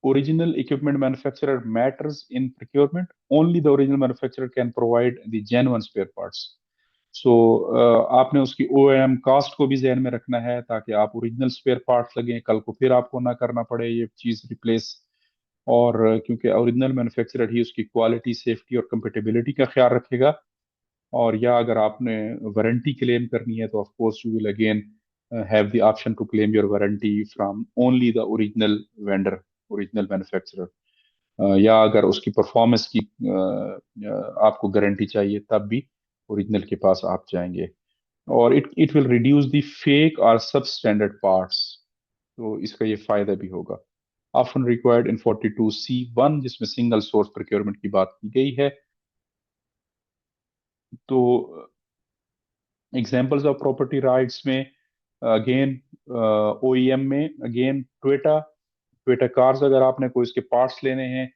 original equipment manufacturer matters in procurement? Only the original manufacturer can provide the genuine spare parts. सो आपने उसकी OEM कास्ट को भी जहन में रखना है ताकि आप ओरिजिनल स्पेयर पार्ट्स लगें, कल को फिर आपको ना करना पड़े ये चीज रिप्लेस। और क्योंकि ओरिजिनल मैन्युफैक्चरर ही उसकी क्वालिटी, सेफ्टी और कंपेटेबिलिटी का ख्याल रखेगा। और या अगर आपने वारंटी क्लेम करनी है तो of course you will again have the option to claim your warranty from only the original vendor, original manufacturer. या अगर उसकी परफॉर्मेंस की आपको गारंटी चाहिए तब भी ओरिजिनल के पास आप जाएंगे। और it will reduce the fake और सब स्टैंडर्ड पार्ट्स, तो इसका ये फायदा भी होगा। ऑफन रिक्वायर्ड इन 42C1 जिसमें सिंगल सोर्स प्रोक्योरमेंट की बात की गई है। तो एग्जांपल्स ऑफ प्रॉपर्टी राइट्स में अगेन ओईएम में अगेन टोयोटा, टोयोटा कार्स अगर आपने कोई इसके पार्ट्स लेने हैं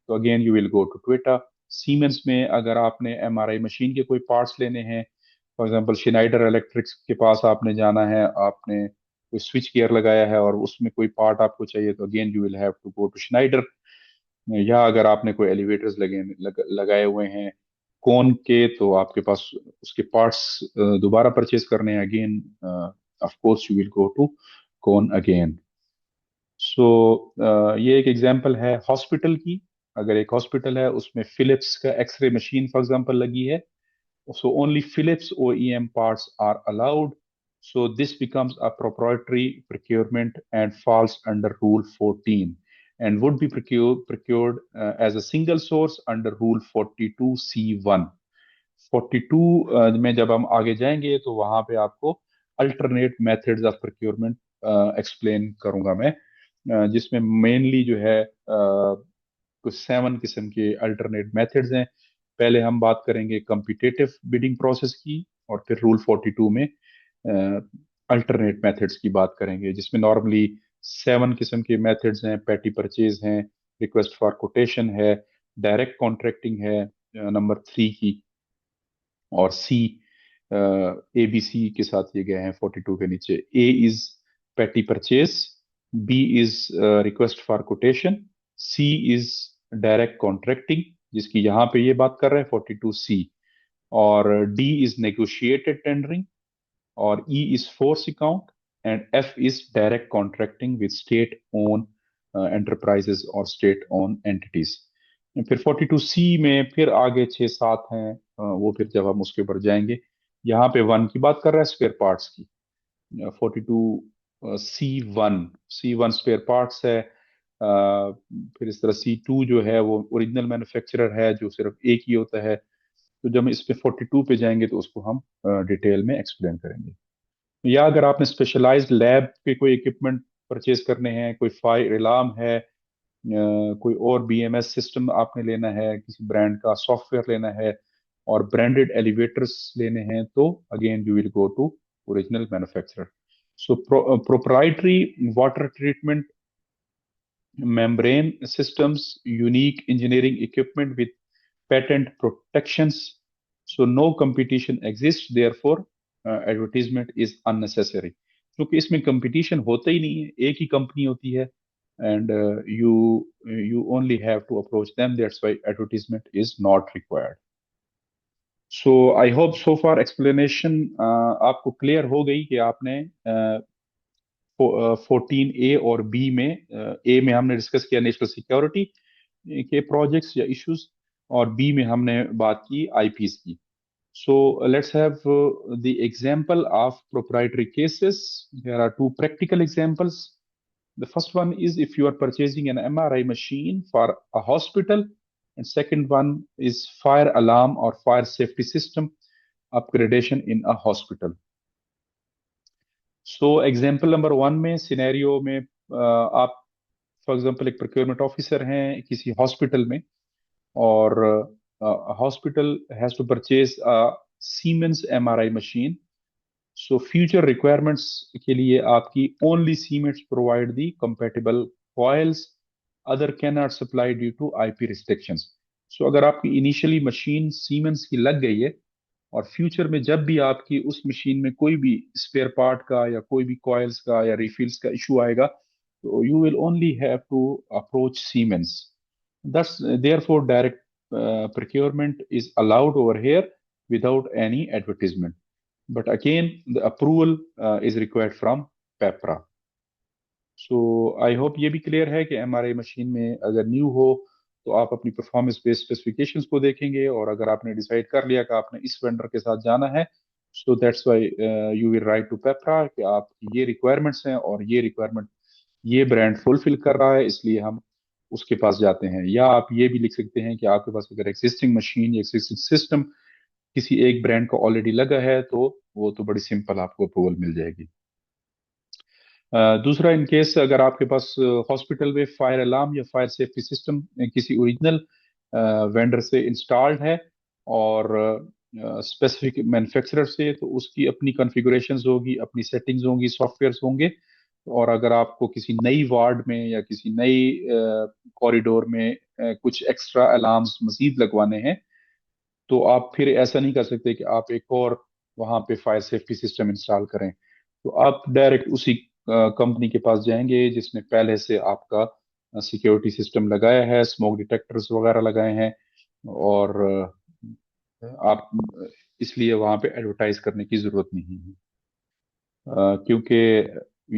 तो again you will go to Toyota. Siemens में अगर आपने एमआरआई मशीन के कोई पार्ट्स लेने हैं, फॉर एग्जांपल शिनाइडर इलेक्ट्रिक्स के पास आपने जाना है, आपने कोई स्विच गियर लगाया है और उसमें कोई पार्ट आपको चाहिए, तो again you will have to go to Schneider. या अगर आपने कोई एलिवेटर्स लगाए हुए हैं कौन के, तो आपके पास उसके पार्ट्स दोबारा परचेज करने हैं, again of course you will go to कौन अगेन। सो ये एक एग्जांपल है हॉस्पिटल की। अगर एक हॉस्पिटल है उसमें फिलिप्स का एक्सरे मशीन फॉर एग्जांपल लगी है, so only Philips OEM parts are allowed. So this becomes a proprietary procurement and falls under Rule 14 and would be procured as a single source under Rule 42C1. 42 में जब हम आगे जाएंगे तो वहां पे आपको alternate methods of procurement explain करूंगा मैं, जिसमें मेनली जो है कुछ 7 किस्म के अल्टरनेट मेथड्स हैं। पहले हम बात करेंगे कम्पिटेटिव बिडिंग प्रोसेस की, और फिर रूल 42 में अल्टरनेट मेथड्स की बात करेंगे, जिसमें नॉर्मली 7 किस्म के मेथड्स हैं। पैटी परचेज हैं, रिक्वेस्ट फॉर कोटेशन है, डायरेक्ट कॉन्ट्रैक्टिंग है नंबर 3 की, और सी ए बी सी के साथ ये गए हैं 42 के नीचे। A is petty purchase, B is request for quotation, C is direct contracting, जिसकी यहाँ पे ये बात कर रहे हैं 42C। और D इज नेगोशिएटेड टेंडरिंग, और E is force account, and F is direct contracting with state own enterprises और स्टेट ओन एंटिटीज। फिर 42C में फिर आगे 6-7 हैं, वो फिर जब हम उसके ऊपर जाएंगे। यहाँ पे 1 की बात कर रहा है, स्पेयर पार्ट्स की। 42C1 स्पेयर पार्ट्स है। फिर इस तरह C2 जो है वो ओरिजिनल मैन्युफैक्चरर है, जो सिर्फ एक ही होता है। तो जब हम इस पे 42 पे जाएंगे तो उसको हम डिटेल में एक्सप्लेन करेंगे। या अगर आपने स्पेशलाइज्ड लैब के कोई इक्विपमेंट परचेज करने हैं, कोई फायर अलार्म है, कोई और BMS सिस्टम आपने लेना है, किसी ब्रांड का सॉफ्टवेयर लेना है, और ब्रांडेड एलिवेटर्स लेने हैं, तो again you will go to original manufacturer. So proprietary water treatment membrane systems, unique engineering equipment with patent protections. So no competition exists, therefore advertisement is unnecessary. क्योंकि इसमें competition होता ही नहीं है, एक ही कंपनी होती है, and you only have to approach them. That's why advertisement is not required. So I hope so far explanation आपको clear हो गई कि आपने 14A और बी में, ए में हमने डिस्कस किया नेशनल सिक्योरिटी के प्रोजेक्ट्स या इश्यूज, और बी में हमने बात की आईपीस की. So let's have the example of proprietary cases. There are two practical examples. The first one is if you are purchasing an MRI machine for a hospital, and second one is fire alarm or fire safety system upgradation in a hospital. So example number 1 में scenario में आप for example एक procurement officer हैं किसी hospital में, और hospital has to purchase Siemens MRI machine. So future requirements के लिए आपकी only Siemens provide the compatible coils, other can not supply due to IP restrictions. So अगर आपकी इनिशियली मशीन सीमेंस की लग गई है, और फ्यूचर में जब भी आपकी उस मशीन में कोई भी स्पेयर पार्ट का या कोई भी कॉइल्स का या रिफिल्स का इशू आएगा, तो you will only have to approach Siemens. Thus, therefore, direct procurement is allowed over here without any advertisement. But again, the approval is required from PPRA. So I hope ये भी clear है कि MRI machine में अगर new हो तो आप अपनी परफॉर्मेंस बेस्ड स्पेसिफिकेशंस को देखेंगे, और अगर आपने डिसाइड कर लिया कि आपने इस वेंडर के साथ जाना है, so that's why you will write to PPRA कि आपकी ये रिक्वायरमेंट्स हैं और ये रिक्वायरमेंट ये ब्रांड फुलफिल कर रहा है, इसलिए हम उसके पास जाते हैं. या आप ये भी लिख सकते हैं कि आपके पास अगर एग्जिस्टिंग मशीन या एग्जिस्टिंग सिस्टम किसी एक ब्रांड का ऑलरेडी लगा है, तो वो तो बड़ी सिंपल आपको अप्रूवल मिल जाएगी. दूसरा, इन केस अगर आपके पास हॉस्पिटल में फायर अलार्म या फायर सेफ्टी सिस्टम किसी ओरिजिनल वेंडर से इंस्टॉल्ड है और स्पेसिफिक मैन्युफैक्चरर से, तो उसकी अपनी कॉन्फ़िगरेशंस होगी, अपनी सेटिंग्स होंगी, सॉफ्टवेयर्स होंगे. और अगर आपको किसी नई वार्ड में या किसी नई कॉरिडोर में कुछ एक्स्ट्रा अलार्म्स मजीद लगवाने हैं, तो आप फिर ऐसा नहीं कर सकते कि आप एक और वहां पे फायर सेफ्टी सिस्टम इंस्टॉल करें. तो आप डायरेक्ट उसी कंपनी के पास जाएंगे जिसने पहले से आपका सिक्योरिटी सिस्टम लगाया है, स्मोक डिटेक्टर्स वगैरह लगाए हैं, और आप इसलिए वहां पे एडवर्टाइज करने की जरूरत नहीं है, क्योंकि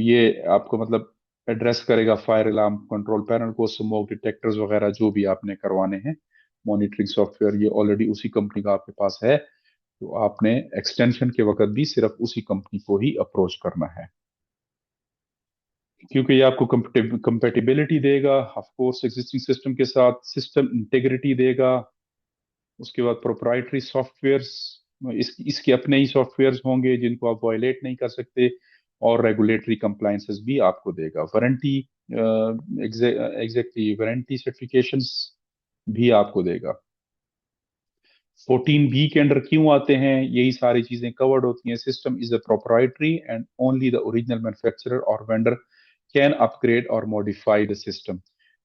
ये आपको मतलब एड्रेस करेगा फायर अलार्म कंट्रोल पैनल को, स्मोक डिटेक्टर्स वगैरह जो भी आपने करवाने हैं, मॉनिटरिंग सॉफ्टवेयर ये ऑलरेडी उसी कंपनी का आपके पास है. तो आपने एक्सटेंशन के वक्त भी सिर्फ उसी कंपनी को ही अप्रोच करना है, क्योंकि ये आपको कंपेटिबिलिटी देगा ऑफ कोर्स एग्जिस्टिंग सिस्टम के साथ, सिस्टम इंटीग्रिटी देगा. उसके बाद प्रोप्राइटरी सॉफ्टवेयर्स, इसके अपने ही सॉफ्टवेयर्स होंगे जिनको आप वायलेट नहीं कर सकते, और रेगुलेटरी कंप्लायंसेस भी आपको देगा. वारंटी, एग्जैक्टली वारंटी सर्टिफिकेशंस भी आपको देगा. 14B के अंडर क्यों आते हैं, यही सारी चीजें कवर्ड होती हैं. System is a proprietary and only the original manufacturer और vendor can upgrade or modify the system.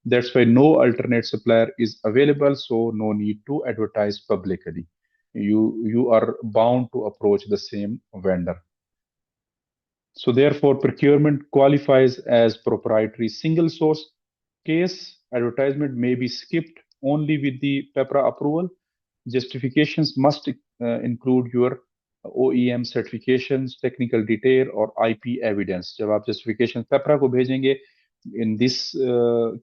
That's why no alternate supplier is available, so no need to advertise publicly. You are bound to approach the same vendor. So therefore, procurement qualifies as proprietary single source case. Advertisement may be skipped only with the PPRA approval. Justifications must include your OEM certifications, technical detail और IP evidence. जब आप justification PPRA को भेजेंगे in this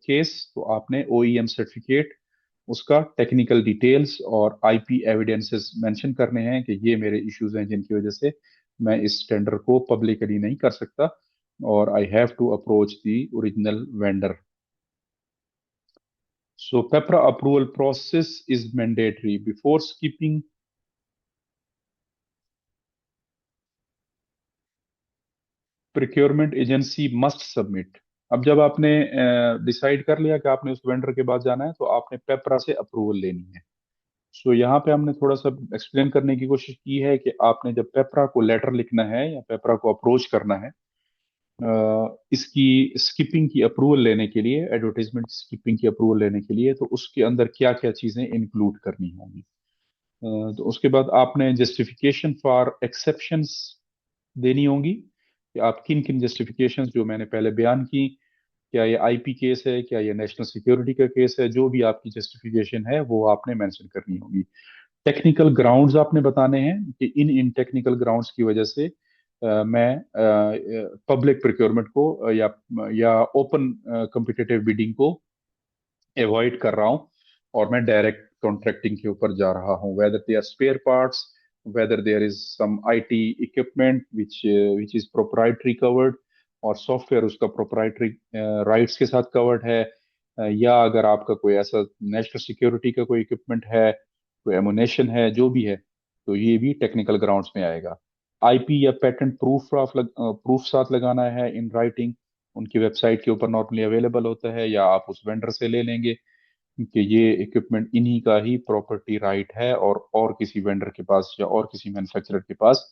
case, तो आपने OEM certificate, उसका technical details और IP evidences mention करने हैं कि ये मेरे इश्यूज हैं जिनकी वजह से मैं इस टेंडर को पब्लिकली नहीं कर सकता और I have to approach the original vendor. So PPRA approval process is mandatory before skipping. Procurement agency must submit. अब जब आपने डिसाइड कर लिया कि आपने उस वेंडर के पास जाना है तो आपने पेपरा से अप्रूवल लेनी है. सो यहाँ पे हमने थोड़ा सा एक्सप्लेन करने की कोशिश की है कि आपने जब पेपरा को लेटर लिखना है या पेपरा को अप्रोच करना है, इसकी स्किपिंग की अप्रूवल लेने के लिए, एडवर्टाइजमेंट स्किपिंग की अप्रूवल लेने के लिए, तो उसके अंदर क्या क्या चीजें इंक्लूड करनी होंगी. तो उसके बाद आपने जस्टिफिकेशन फॉर एक्सेप्शंस देनी होंगी कि आप किन किन जस्टिफिकेशंस जो मैंने पहले बयान की, क्या ये आईपी केस है, क्या ये नेशनल सिक्योरिटी का केस है, जो भी आपकी जस्टिफिकेशन है वो आपने मेंशन करनी होगी. टेक्निकल ग्राउंड्स आपने बताने हैं कि इन इन टेक्निकल ग्राउंड्स की वजह से मैं पब्लिक प्रोक्योरमेंट को या ओपन कॉम्पिटिटिव बिडिंग को अवॉइड कर रहा हूं और मैं डायरेक्ट कॉन्ट्रैक्टिंग के ऊपर जा रहा हूं. Whether they are spare parts, whether there is some IT equipment which is proprietary covered और सॉफ्टवेयर उसका प्रोप्राइटरी राइट्स के साथ कवर्ड है, या अगर आपका कोई ऐसा नेशनल सिक्योरिटी का कोई इक्विपमेंट है, कोई एमुनेशन है, जो भी है, तो ये भी टेक्निकल ग्राउंड्स में आएगा. आईपी या पेटेंट प्रूफ साथ लगाना है इन राइटिंग, उनकी वेबसाइट के ऊपर नॉर्मली अवेलेबल होता है या आप उस वेंडर से ले लेंगे कि ये इक्विपमेंट इन्हीं का ही प्रॉपर्टी राइट है और किसी वेंडर के पास या और किसी मैन्युफैक्चरर के पास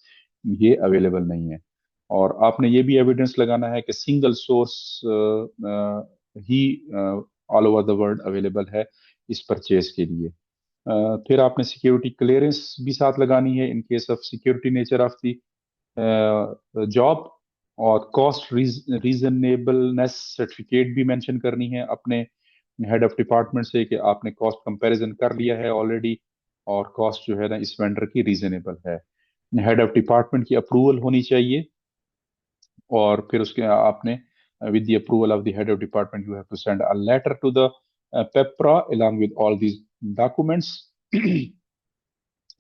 ये अवेलेबल नहीं है. और आपने ये भी एविडेंस लगाना है कि single source he all over the world available है इस परचेज के लिए. फिर आपने सिक्योरिटी क्लियरेंस भी साथ लगानी है इन case of security nature of the job, और कॉस्ट रीजनेबलनेस सर्टिफिकेट भी मेंशन करनी है अपने हेड ऑफ डिपार्टमेंट से कि आपने कॉस्ट कंपैरिजन कर लिया है ऑलरेडी और कॉस्ट जो है ना इस वेंडर की रीजनेबल है. हेड ऑफ डिपार्टमेंट की अप्रूवल होनी चाहिए और फिर उसके आपने with the approval of the head of department you have to send a letter to the PEPRA along with all these documents.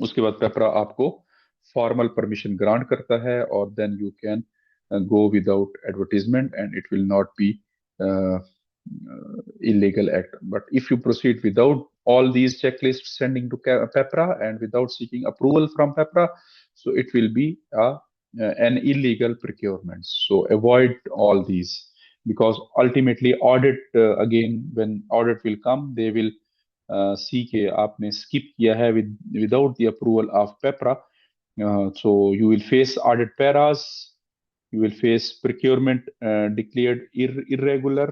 उसके बाद पेपरा आपको फॉर्मल परमिशन ग्रांट करता है और then you can go without advertisement and it will not be illegal act. But if you proceed without all these checklists sending to PEPRA and without seeking approval from PEPRA, so it will be an illegal procurement. So avoid all these because ultimately audit again when audit will come they will see के आपने skip किया है without the approval of PEPRA. So you will face audit paras, you will face procurement declared irregular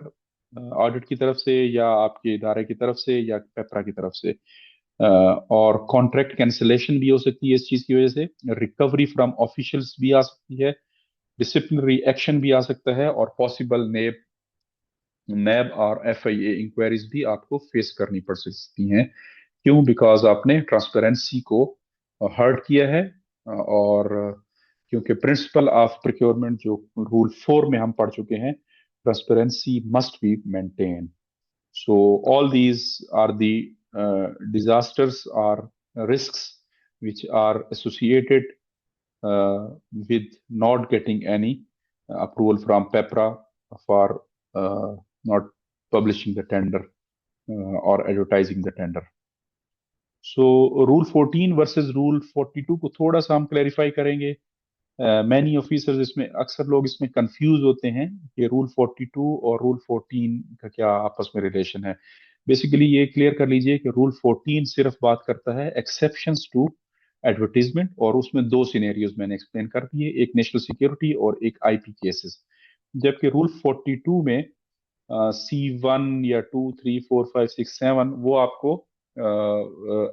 audit की तरफ से या आपके इदारे की तरफ से या पेपरा की तरफ से, और कॉन्ट्रैक्ट कैंसिलेशन भी हो सकती है इस चीज की वजह से, रिकवरी फ्रॉम ऑफिशियल्स भी आ सकती है, डिसिप्लिनरी एक्शन भी आ सकता है और पॉसिबल नैब और एफआईए इंक्वायरीज भी आपको फेस करनी पड़ सकती हैं. क्यों? बिकॉज आपने ट्रांसपेरेंसी को हर्ट किया है और क्योंकि प्रिंसिपल ऑफ प्रोक्योरमेंट जो रूल 4 में हम पढ़ चुके हैं, transparency must be maintain. So all these are the disasters or risks which are associated with not getting any approval from PEPRA for not publishing the tender or advertising the tender. So rule 14 versus rule 42 को थोड़ा सा हम clarify करेंगे. Many officers इसमें अक्सर लोग इसमें confuse होते हैं कि रूल 42 और रूल 14 का क्या आपस में रिलेशन है. बेसिकली ये क्लियर कर लीजिए कि रूल 14 सिर्फ बात करता है एक्सेप्शंस टू एडवर्टीजमेंट और उसमें दो सिनेरियोज मैंने एक्सप्लेन कर दिए, एक नेशनल सिक्योरिटी और एक आईपी केसेस. जबकि रूल 42 में C1 या 2, 3, 4, 5, 6, 7 वो आपको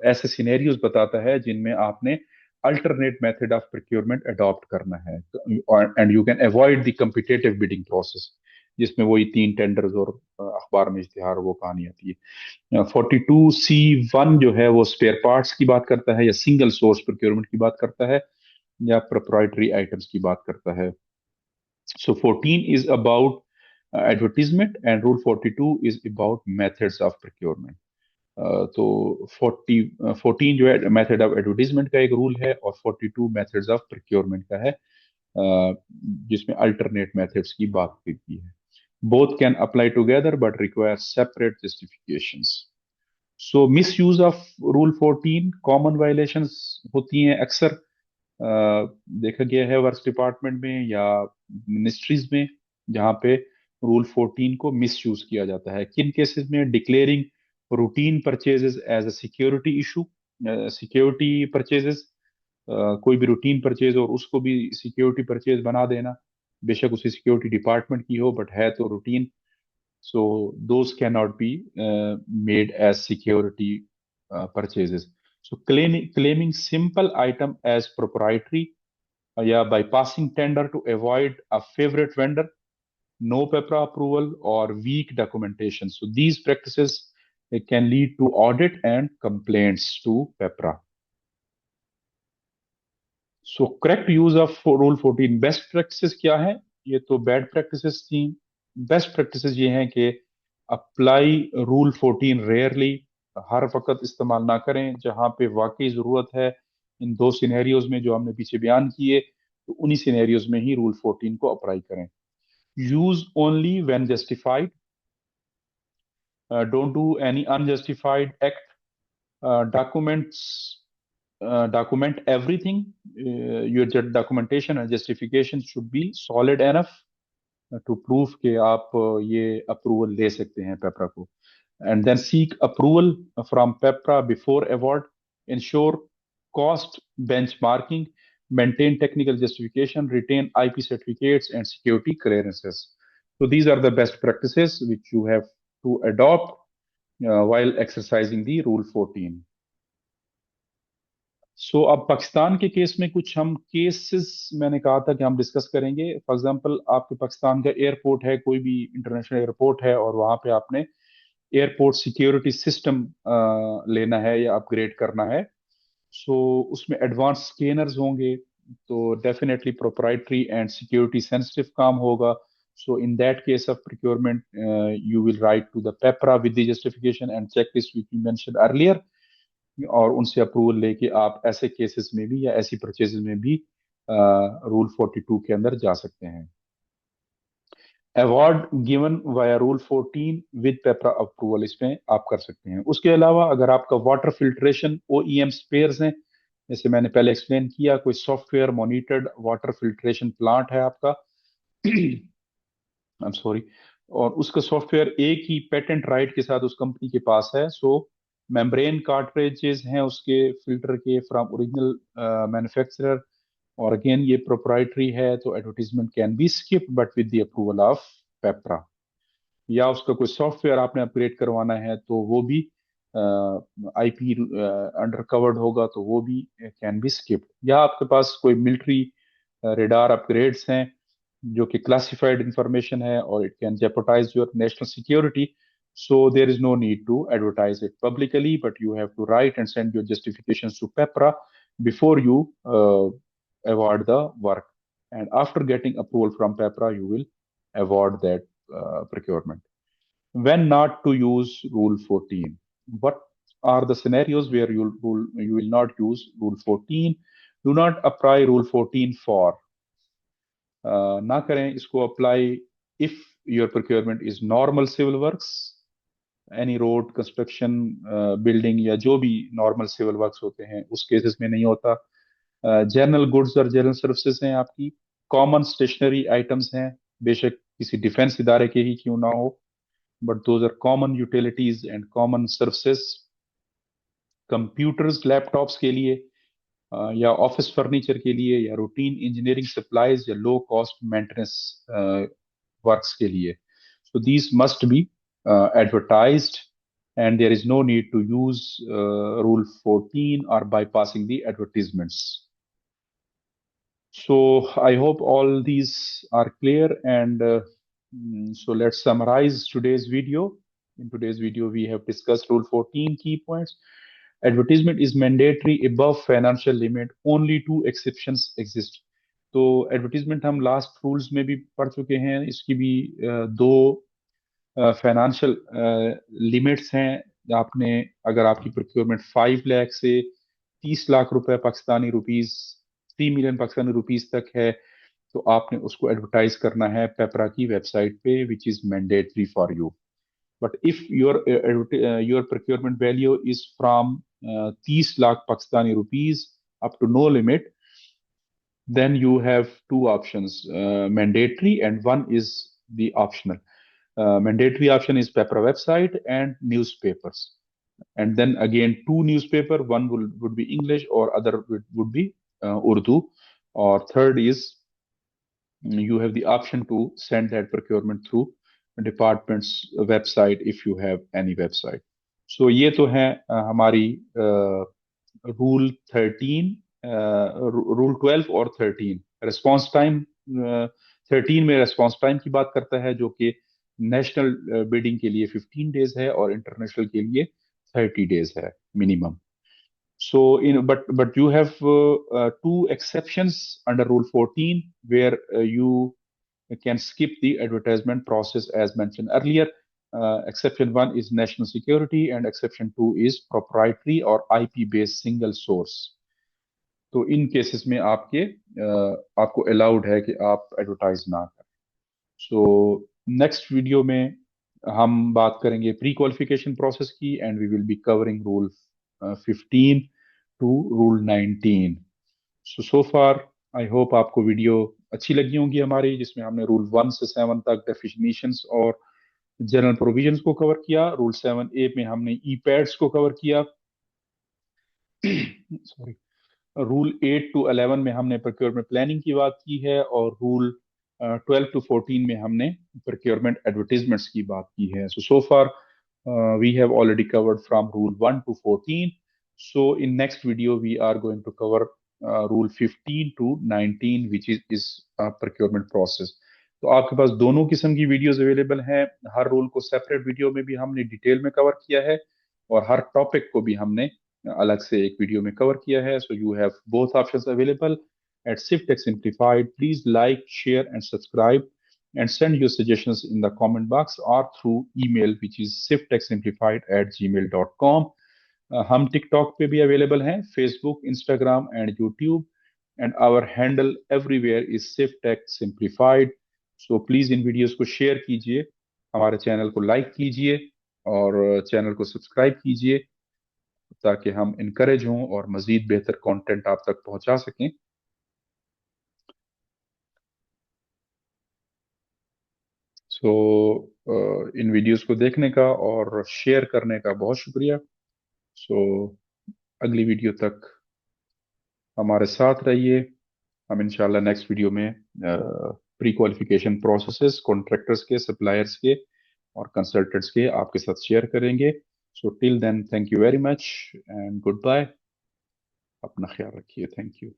ऐसे सिनेरियोज बताता है जिनमें आपने alternate method of procurement adopt करना है and you can avoid the competitive bidding process. जिसमें वही 3 टेंडर्स और अखबार में इश्तिहार वो कहानी आती है। 42C1 जो है वो स्पेयर पार्ट्स की बात करता है या सिंगल सोर्स प्रोक्योरमेंट की बात करता है या प्रोप्राइटरी आइटम्स की बात करता है। So 14 is about advertisement and rule 42 is about methods of procurement. तो 14 जो है मेथड ऑफ एडवर्टीजमेंट का एक रूल है और 42 मेथड्स ऑफ प्रोक्योरमेंट का है, जिसमें अल्टरनेट मेथड्स की बात की है। Both can apply together but require separate justifications. So miss use of rule 14, common violations होती हैं अक्सर, देखा गया है वर्क्स डिपार्टमेंट में या मिनिस्ट्रीज में, जहाँ पे रूल 14 को मिस यूज किया जाता है। किन केसेस में? Declaring routine purchases as a security issue, security purchases, कोई भी रूटीन परचेज और उसको भी सिक्योरिटी परचेज बना देना, बेशक उसी सिक्योरिटी डिपार्टमेंट की हो बट है तो routine. So those cannot be made as security purchases. So claiming simple item as proprietary, yeah, bypassing tender to avoid a favorite vendor, no PEPRA approval or weak documentation. So these practices can lead to audit and complaints to PEPRA. So correct use of rule 14। Best practices क्या है? ये तो bad practices थी। Best practices ये हैं कि apply rule 14 rarely, हर वक्त इस्तेमाल ना करें। जहां पे वाकई जरूरत है, इन 2 सिनेरियोज में जो हमने पीछे बयान किए, तो उन्हीं सिनेरियोज में ही रूल 14 को अप्लाई करें। Use only when justified, don't do any unjustified act, documents document everything. Your documentation and justification should be solid enough to prove कि आप ये अप्रूवल ले सकते हैं पेपरा को। And then seek approval from PEPRA before award. Ensure cost benchmarking. Maintain technical justification. Retain IP certificates and security clearances. So these are the best practices which you have to adopt while exercising the Rule 14. अब पाकिस्तान के case में कुछ हम cases मैंने कहा था कि हम डिस्कस करेंगे। फॉर एग्जांपल, आपके पाकिस्तान का एयरपोर्ट है, कोई भी इंटरनेशनल एयरपोर्ट है और वहां पे आपने एयरपोर्ट सिक्योरिटी सिस्टम लेना है या अपग्रेड करना है। उसमें एडवांस स्कैनर्स होंगे, तो definitely proprietary and security sensitive काम होगा। In that case of procurement you will write to the PPRA with the justification and checklist which you mentioned earlier, और उनसे अप्रूवल लेके आप ऐसे केसेस में भी या ऐसी परचेजेस में भी रूल 42 के अंदर जा सकते हैं। Award given via rule 14 with PPRA approval, इसमें आप कर सकते हैं। उसके अलावा अगर आपका वाटर फिल्ट्रेशन OEM स्पेयर्स हैं, जैसे मैंने पहले एक्सप्लेन किया, कोई software monitored water filtration plant है आपका, आई एम सॉरी, और उसका सॉफ्टवेयर एक ही पेटेंट राइट के साथ उस कंपनी के पास है, मेम्ब्रेन कार्ट्रिजेस हैं उसके फिल्टर के फ्रॉम ओरिजिनल मैन्युफैक्चरर, और अगेन ये प्रोप्राइटरी है, तो advertisement can be skip but with the approval of PPRA. या उसका कोई सॉफ्टवेयर आपने अपग्रेड करवाना है तो वो भी IP अंडर कवर्ड होगा, तो वो भी कैन बी स्किप्ड। या आपके पास कोई मिलिट्री रेडार अपग्रेड्स हैं जो कि क्लासिफाइड इंफॉर्मेशन है और it can jeopardize your national security, so there is no need to advertise it publicly, but you have to write and send your justifications to PEPRA before you award the work, and after getting approval from PEPRA you will award that procurement. When not to use rule 14? What are the scenarios where you will not use rule 14? Do not apply rule 14 for, ना करें इसको apply if your procurement is normal civil works, any road construction, building या जो भी normal civil works होते हैं उस cases में नहीं होता। जनरल गुड्स और जनरल सर्विसेज हैं आपकी, कॉमन स्टेशनरी आइटम्स हैं, बेशक किसी डिफेंस इदारे के ही क्यों ना हो, but those are common utilities and common services. Computers laptops के लिए या ऑफिस फर्नीचर के लिए या रूटीन इंजीनियरिंग सप्लाईज या लो कॉस्ट मेंटेनेंस वर्क्स के लिए, so these must be advertised and there is no need to use rule 14 or bypassing the advertisements. So I hope all these are clear, and So let's summarize today's video. In today's video, we have discussed Rule 14 key points. Advertisement is mandatory above financial limit. Only two exceptions exist. तो advertisement हम last rules में भी पढ़ चुके हैं, इसकी भी दो फाइनेंशियल लिमिट्स हैं। आपने अगर आपकी प्रोक्योरमेंट 5 लाख से 30 लाख रुपए Pakistani rupees 3 million Pakistani rupees तक है, तो आपने उसको एडवर्टाइज करना है पेपरा की वेबसाइट पे, which is mandatory for you. But if your procurement value is from 30 lakh Pakistani rupees up to no limit, then you have two options, mandatory and one is the optional. Mandatory option is paper website and newspapers, and then again two newspaper, one would be English or other would be Urdu, or third is you have the option to send that procurement through department's website if you have any website. So ये तो है हमारी rule 13, rule 12 और 13। Response time 13 में response time की बात करता है, जो कि नेशनल बिडिंग के लिए 15 डेज है और इंटरनेशनल के लिए 30 डेज है minimum. So, but you have two exceptions under Rule 14 where you can skip the advertisement process as mentioned earlier. Exception 1 is national security and exception 2 is proprietary or IP based single source. तो इन cases में आपको allowed है कि आप advertise ना करें। So next video में हम बात करेंगे प्री क्वालिफिकेशन प्रोसेस की, and we will be covering rule 15 to rule 19। So far I hope आपको वीडियो अच्छी लगी होंगी हमारी, जिसमें हमने रूल 1 से 7 तक डेफिनेशंस और जनरल प्रोविजंस को कवर किया। रूल 7A में हमने ई पैड्स को कवर किया। सॉरी, रूल 8 टू 11 में हमने प्रोक्योरमेंट प्लानिंग की बात की है, और रूल 12 टू 14 में हमने प्रोक्योरमेंट एडवर्टीजमेंट्स की बात की है। सो फार we have already covered from rule 1 to 14. So in next video we are going to cover rule 15 to 19, which is procurement process. तो आपके पास दोनों किस्म की वीडियोस अवेलेबल हैं। हर रूल को सेपरेट वीडियो में भी हमने डिटेल में कवर किया है, और हर टॉपिक को भी हमने अलग से एक वीडियो में कवर किया है। सो you have both options available at CivTech Simplified. Please like, share, and subscribe, and send your suggestions in the comment box or through email, which is civtechsimplified@gmail.com. हम टिकटॉक पे भी अवेलेबल हैं, Facebook, Instagram and YouTube, and our handle everywhere is CivTech Simplified. So please इन videos को share कीजिए, हमारे channel को like कीजिए और चैनल को सब्सक्राइब कीजिए, ताकि हम इनकरेज हों और मजीद बेहतर कंटेंट आप तक पहुंचा सकें। सो इन वीडियोस को देखने का और शेयर करने का बहुत शुक्रिया। सो अगली वीडियो तक हमारे साथ रहिए। हम इंशाल्लाह नेक्स्ट वीडियो में प्री क्वालिफिकेशन प्रोसेसेस कॉन्ट्रैक्टर्स के, सप्लायर्स के और कंसल्टेंट्स के आपके साथ शेयर करेंगे। So till then, thank you very much and good bye. अपना ख्याल रखिए। Thank you.